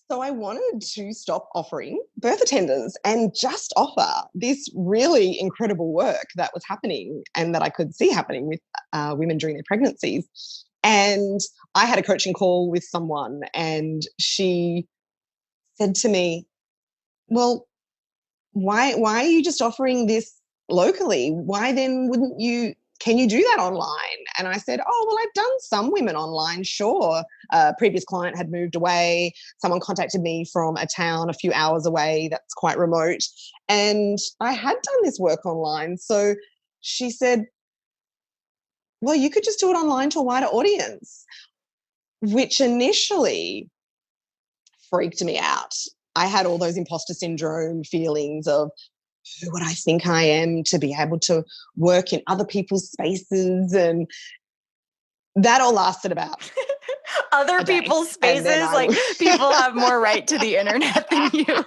So I wanted to stop offering birth attendants and just offer this really incredible work that was happening and that I could see happening with women during their pregnancies. And I had a coaching call with someone, and she said to me, well, why are you just offering this locally? Why then can you do that online? And I said, oh, well, I've done some women online, sure. A previous client had moved away. Someone contacted me from a town a few hours away that's quite remote. And I had done this work online. So she said, well, you could just do it online to a wider audience, which initially freaked me out. I had all those imposter syndrome feelings of, who would I think I am to be able to work in other people's spaces? And that all lasted about other people's spaces, like people have more right to the internet than you.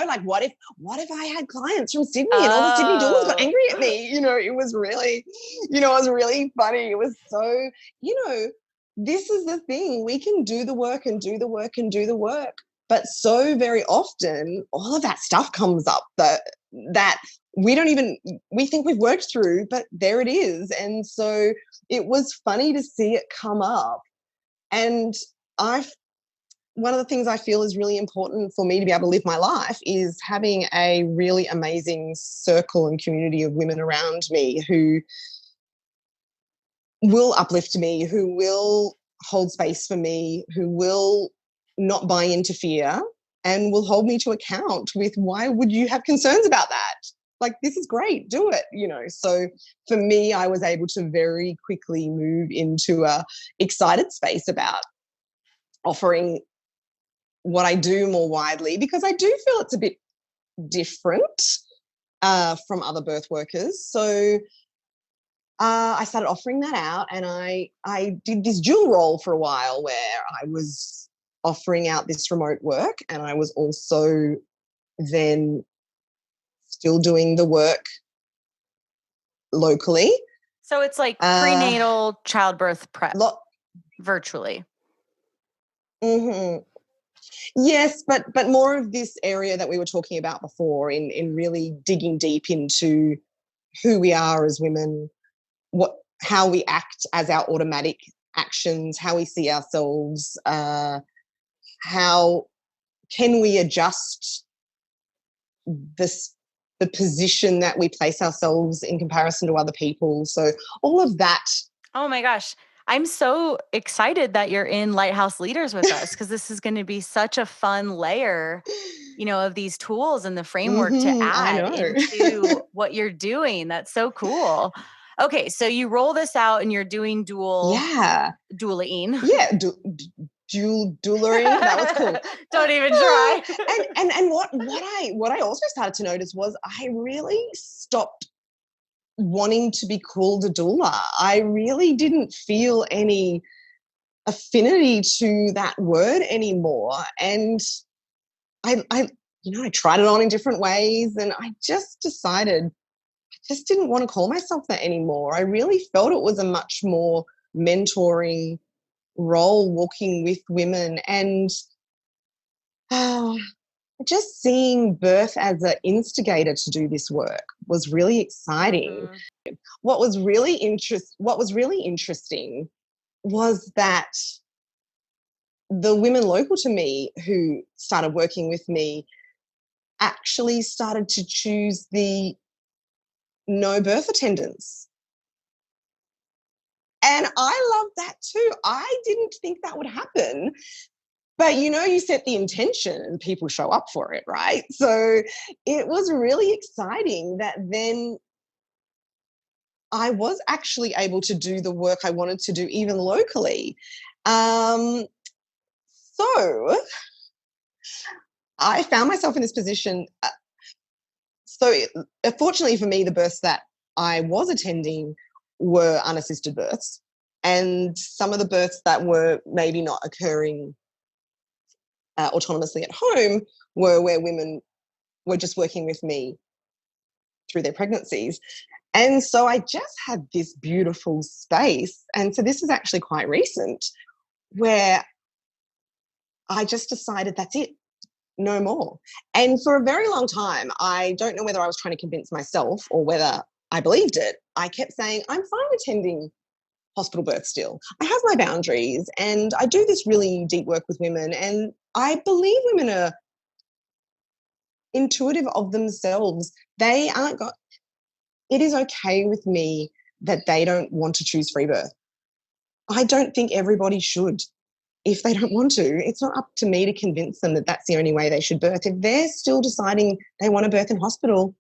Like what if I had clients from Sydney and all the Sydney doulas got angry at me? It was really, it was really funny. It was so, this is the thing. We can do the work and do the work and do the work. But so very often, all of that stuff comes up that we think we've worked through, but there it is. And so it was funny to see it come up. And one of the things I feel is really important for me to be able to live my life is having a really amazing circle and community of women around me who will uplift me, who will hold space for me, who will not buy into fear and will hold me to account with, why would you have concerns about that? Like, this is great, do it, So for me, I was able to very quickly move into a excited space about offering what I do more widely, because I do feel it's a bit different from other birth workers. So I started offering that out, and I did this dual role for a while where I was offering out this remote work, and I was also then still doing the work locally. So it's like prenatal childbirth prep virtually. Mm-hmm. Yes, but more of this area that we were talking about before, in really digging deep into who we are as women, how we act as our automatic actions, how we see ourselves, how can we adjust the position that we place ourselves in comparison to other people. So all of that. Oh my gosh. I'm so excited that you're in Lighthouse Leaders with us, because this is going to be such a fun layer, of these tools and the framework to add into what you're doing. That's so cool. Okay, so you roll this out and you're doing dueling. Yeah, doulaing. That was cool. Don't even try. and what I also started to notice was I really stopped wanting to be called a doula. I really didn't feel any affinity to that word anymore. And I tried it on in different ways, and I just decided I just didn't want to call myself that anymore. I really felt it was a much more mentoring role, walking with women, and just seeing birth as an instigator to do this work was really exciting. What was really interesting was that the women local to me who started working with me actually started to choose the no birth attendance. And I love that too. I didn't think that would happen. But, you set the intention and people show up for it, right? So it was really exciting that then I was actually able to do the work I wanted to do even locally. So I found myself in this position. Fortunately for me, the births that I was attending were unassisted births. And some of the births that were maybe not occurring autonomously at home were where women were just working with me through their pregnancies. And so I just had this beautiful space. And so this is actually quite recent, where I just decided that's it, no more. And for a very long time, I don't know whether I was trying to convince myself or whether I believed it. I kept saying, I'm fine attending hospital birth still. I have my boundaries and I do this really deep work with women, and I believe women are intuitive of themselves. They aren't got, it is okay with me that they don't want to choose free birth. I don't think everybody should. If they don't want to, it's not up to me to convince them that that's the only way they should birth. If they're still deciding they want to birth in hospital,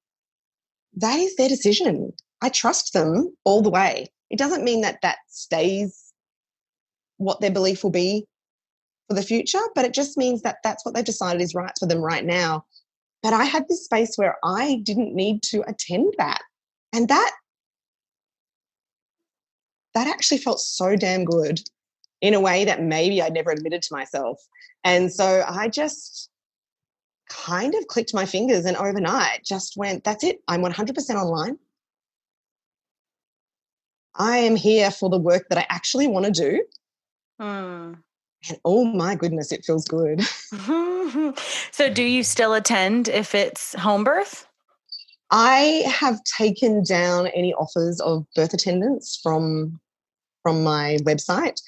that is their decision. I trust them all the way. It doesn't mean that that stays what their belief will be for the future, but it just means that that's what they've decided is right for them right now. But I had this space where I didn't need to attend that. And that actually felt so damn good in a way that maybe I'd never admitted to myself. And so I just kind of clicked my fingers and overnight just went, that's it. I'm 100% online. I am here for the work that I actually want to do. And oh my goodness, it feels good. So do you still attend if it's home birth? I have taken down any offers of birth attendance from my website.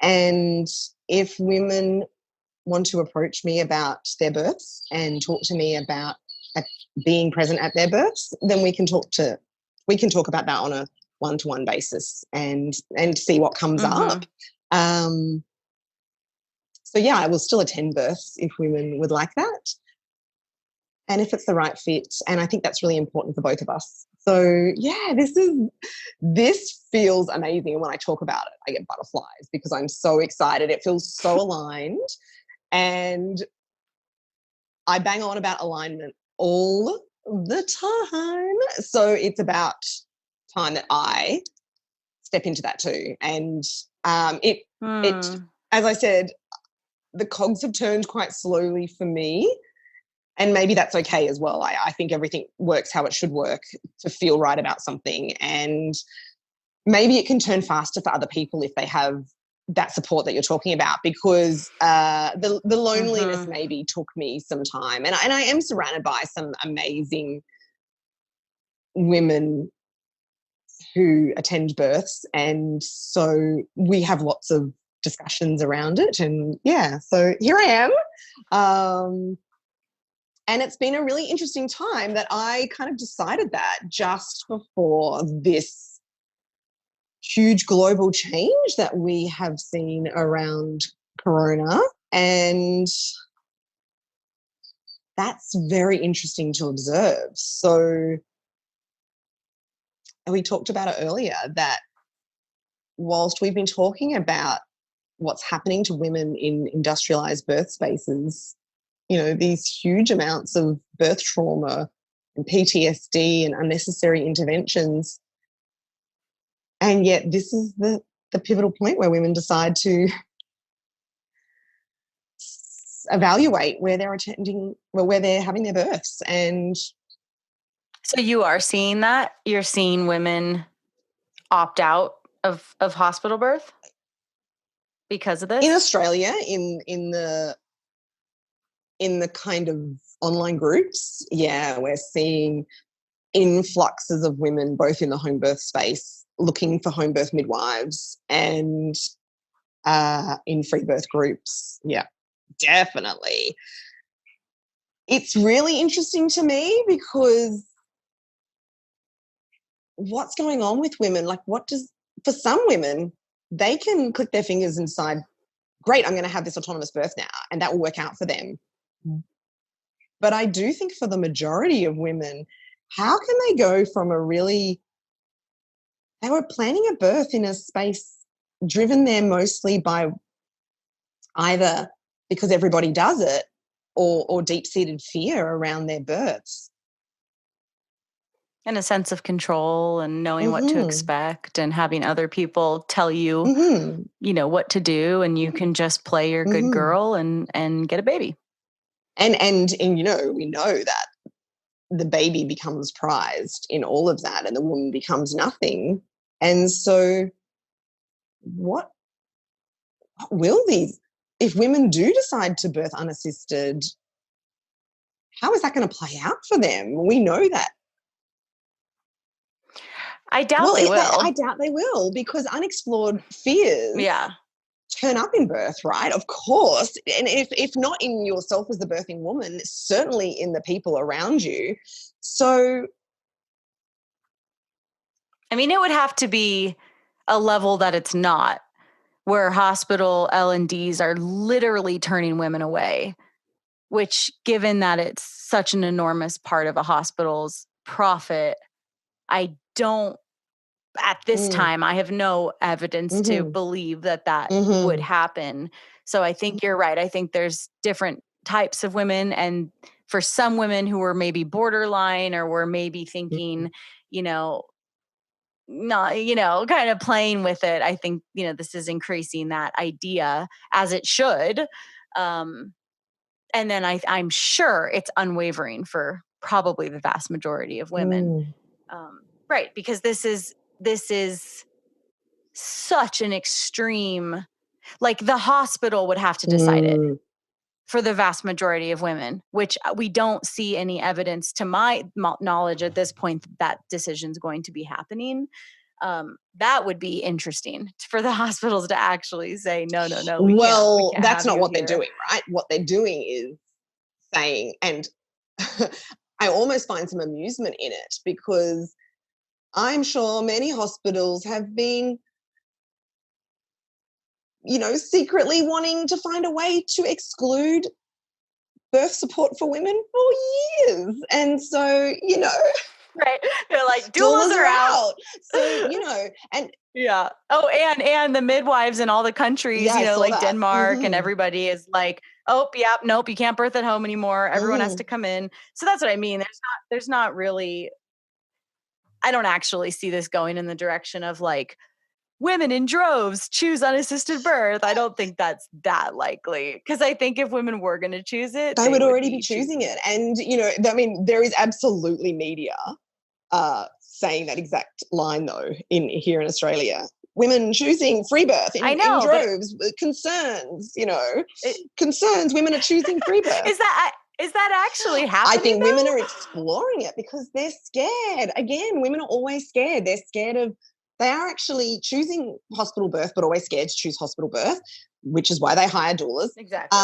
And if women want to approach me about their births and talk to me about being present at their births, then we can talk about that on a one-to-one basis and see what comes up. So yeah, I will still attend births if women would like that, and if it's the right fit. And I think that's really important for both of us. So yeah, this feels amazing. And when I talk about it, I get butterflies because I'm so excited. It feels so aligned, and I bang on about alignment all the time. So it's about time that I step into that too. And it as I said, the cogs have turned quite slowly for me, and maybe that's okay as well. I think everything works how it should work to feel right about something, and maybe it can turn faster for other people if they have that support that you're talking about, because the loneliness maybe took me some time, and I am surrounded by some amazing women who attend births, and so we have lots of discussions around it. And yeah, so here I am, and it's been a really interesting time that I kind of decided that just before this huge global change that we have seen around Corona, and that's very interesting to observe. So we talked about it earlier, that whilst we've been talking about what's happening to women in industrialized birth spaces, these huge amounts of birth trauma and PTSD and unnecessary interventions. And yet this is the pivotal point where women decide to evaluate where they're having their births. And so you are seeing that? You're seeing women opt out of hospital birth because of this? In Australia, in the kind of online groups, we're seeing influxes of women both in the home birth space looking for home birth midwives and in free birth groups. Yeah, definitely. It's really interesting to me because what's going on with women? Like, for some women, they can click their fingers and decide, great, I'm going to have this autonomous birth now, and that will work out for them. But I do think for the majority of women, how can they go from they were planning a birth in a space driven there mostly by either because everybody does it or deep-seated fear around their births. And a sense of control and knowing what to expect and having other people tell you, what to do, and you can just play your good girl and get a baby. And we know that the baby becomes prized in all of that and the woman becomes nothing. And so what will if women do decide to birth unassisted, how is that going to play out for them? We know that. I doubt they will. I doubt they will, because unexplored fears turn up in birth, right? Of course. And if not in yourself as the birthing woman, certainly in the people around you. So, I mean, it would have to be a level that it's not, where hospital L&Ds are literally turning women away, which, given that it's such an enormous part of a hospital's profit, I don't, at this time, I have no evidence to believe that would happen. So I think you're right. I think there's different types of women. And for some women who were maybe borderline or were maybe thinking, not, kind of playing with it, I think, this is increasing that idea, as it should. And then I'm sure it's unwavering for probably the vast majority of women. Right. Because this is such an extreme, like the hospital would have to decide it for the vast majority of women, which we don't see any evidence, to my knowledge at this point, that decision's going to be happening. That would be interesting for the hospitals to actually say, no, we can't that's not what they're doing, right? What they're doing is saying, and I almost find some amusement in it, because I'm sure many hospitals have been, secretly wanting to find a way to exclude birth support for women for years. And so, right. They're like, doulas are out. So, and yeah. Oh, and the midwives in all the countries, like that. Denmark and everybody is like, oh, yeah, nope, you can't birth at home anymore. Everyone has to come in. So that's what I mean. There's not really, I don't actually see this going in the direction of like women in droves choose unassisted birth. I don't think that's that likely, because I think if women were going to choose it, they would already be choosing it. And, there is absolutely media saying that exact line, though, here in Australia. Women choosing free birth in droves, concerns, concerns women are choosing free birth. Is that actually happening? I think women are exploring it because they're scared. Again, women are always scared. They're scared of, they are actually choosing hospital birth, but always scared to choose hospital birth, which is why they hire doulas. Exactly.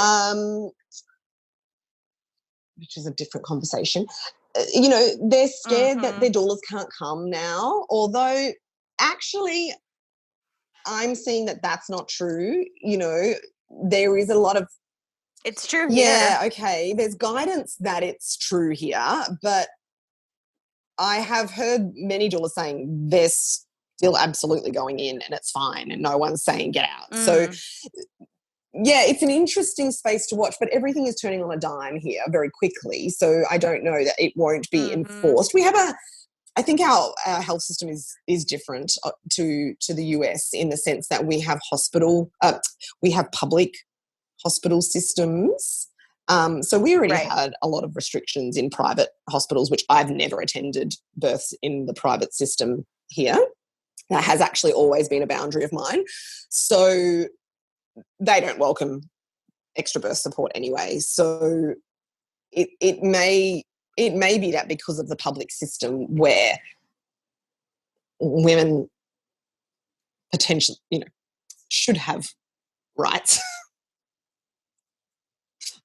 Which is a different conversation. They're scared that their doulas can't come now, although actually I'm seeing that that's not true. There is a lot of, it's true here. Yeah, okay. There's guidance that it's true here, but I have heard many doulas saying still absolutely going in and it's fine and no one's saying get out. So, yeah, it's an interesting space to watch, but everything is turning on a dime here very quickly. So I don't know that it won't be enforced. We have I think our health system is different to the US in the sense that we have public hospital systems. So we already had a lot of restrictions in private hospitals, which I've never attended births in the private system here. That has actually always been a boundary of mine. So they don't welcome extra birth support anyway. So it may be that because of the public system where women potentially, should have rights.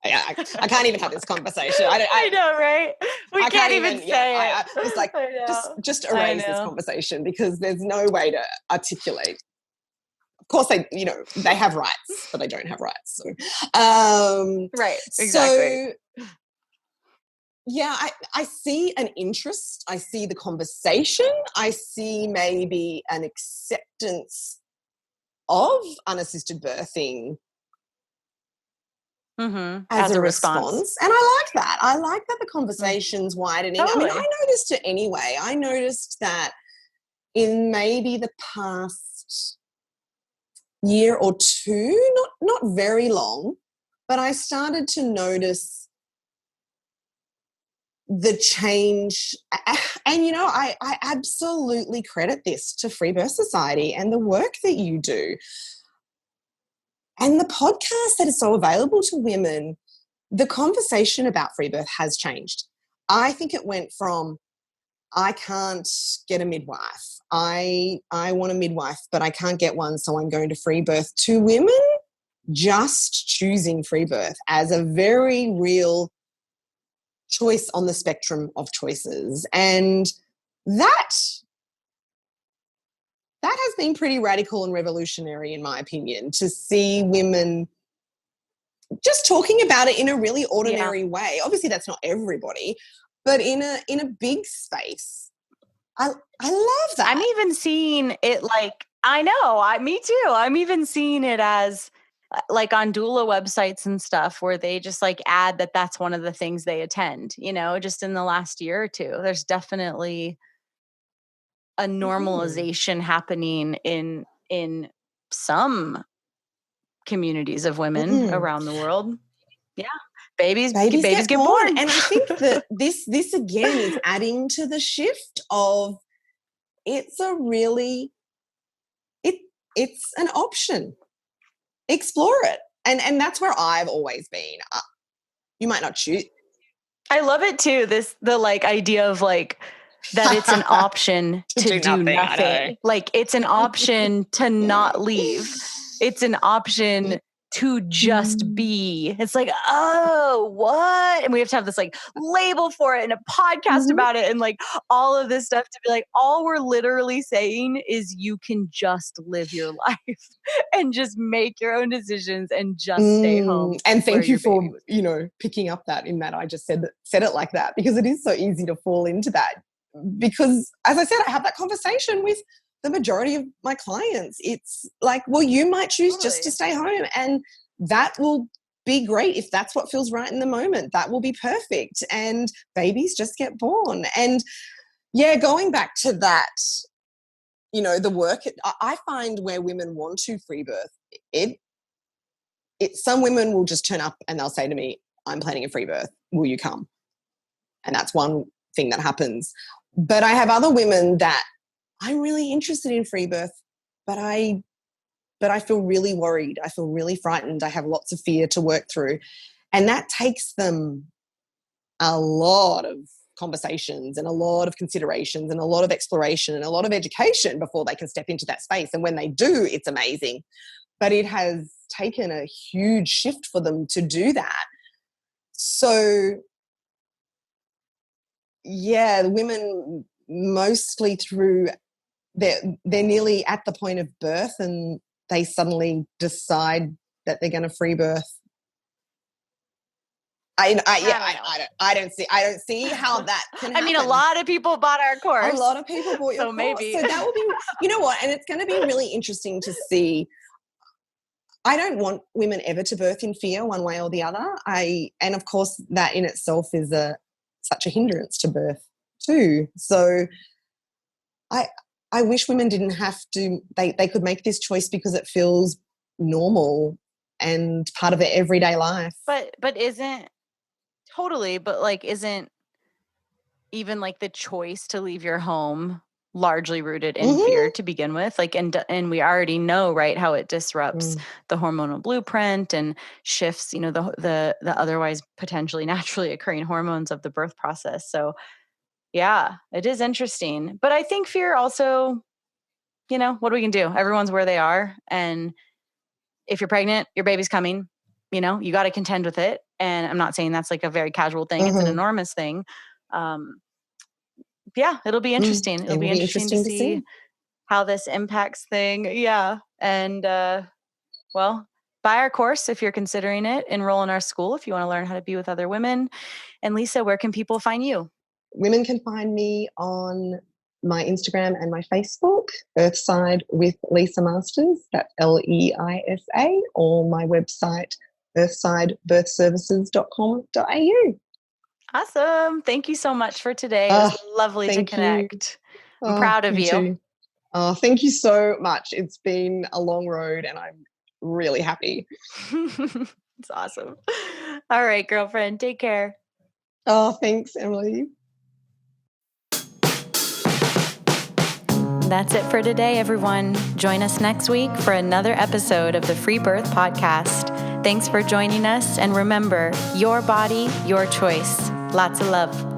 I can't even have this conversation. I know, right? We can't even say it. It's like, just erase this conversation because there's no way to articulate. Of course, they have rights, but they don't have rights. So, right, exactly. So, yeah, I see an interest. I see the conversation. I see maybe an acceptance of unassisted birthing as a response. And I like that. I like that the conversation's widening. Totally. I noticed it anyway. I noticed that in maybe the past year or two, not very long, but I started to notice the change. And, I absolutely credit this to Free Birth Society and the work that you do. And the podcast that is so available to women, the conversation about free birth has changed. I think it went from, I can't get a midwife. I want a midwife, but I can't get one, so I'm going to free birth, to women just choosing free birth as a very real choice on the spectrum of choices. And that has been pretty radical and revolutionary, in my opinion, to see women just talking about it in a really ordinary way. Obviously, that's not everybody, but in a big space. I love that. I'm even seeing it me too. I'm even seeing it as like on doula websites and stuff where they just add that that's one of the things they attend, just in the last year or two. There's definitely a normalization happening in some communities of women around the world. Yeah. Babies get born. And I think that this again is adding to the shift of it's an option. Explore it. And that's where I've always been. You might not choose. I love it too. The idea of that it's an option to do nothing. It's an option to not leave. It's an option to just be. It's oh, what? And we have to have this label for it and a podcast about it and all of this stuff to be all we're literally saying is you can just live your life and just make your own decisions and just stay home. And thank you for, picking up that in that I just said it like that, because it is so easy to fall into that. Because as I said, I have that conversation with the majority of my clients. It's well, you might choose just to stay home, and that will be great if that's what feels right in the moment. That will be perfect, and babies just get born. And going back to that, the work I find where women want to free birth, some women will just turn up and they'll say to me, I'm planning a free birth, will you come? And that's one thing that happens. But I have other women that I'm really interested in free birth, but I feel really worried. I feel really frightened. I have lots of fear to work through. And that takes them a lot of conversations and a lot of considerations and a lot of exploration and a lot of education before they can step into that space. And when they do, it's amazing. But it has taken a huge shift for them to do that. So the women mostly through they're nearly at the point of birth and they suddenly decide that they're going to free birth. I don't see how that can happen. I mean, a lot of people bought our course. A lot of people bought your course. Maybe. So that will be, you know what? And it's going to be really interesting to see. I don't want women ever to birth in fear one way or the other. And of course that in itself is such a hindrance to birth too. So I wish women didn't have to, they could make this choice because it feels normal and part of their everyday life. But isn't even like the choice to leave your home largely rooted in fear to begin with? Like, and we already know, right, how it disrupts the hormonal blueprint and shifts, you know, the otherwise potentially naturally occurring hormones of the birth process. So yeah, it is interesting. But I think fear also, you know, what we can do? Everyone's where they are. And if you're pregnant, your baby's coming, you know, you got to contend with it. And I'm not saying that's like a very casual thing. It's an enormous thing. Yeah, it'll be interesting. It'll be interesting to see how this impacts thing. Yeah. And, well, buy our course if you're considering it. Enroll in our school if you want to learn how to be with other women. And Leisa, where can people find you? Women can find me on my Instagram and my Facebook, Earthside with Leisa Masters, that's Leisa, or my website, earthsidebirthservices.com.au. Awesome. Thank you so much for today. It was lovely to connect. I'm proud of you. Too. Oh, thank you so much. It's been a long road and I'm really happy. It's awesome. All right, girlfriend, take care. Oh, thanks, Emily. That's it for today, everyone. Join us next week for another episode of the Free Birth Podcast. Thanks for joining us. And remember, your body, your choice. Lots of love.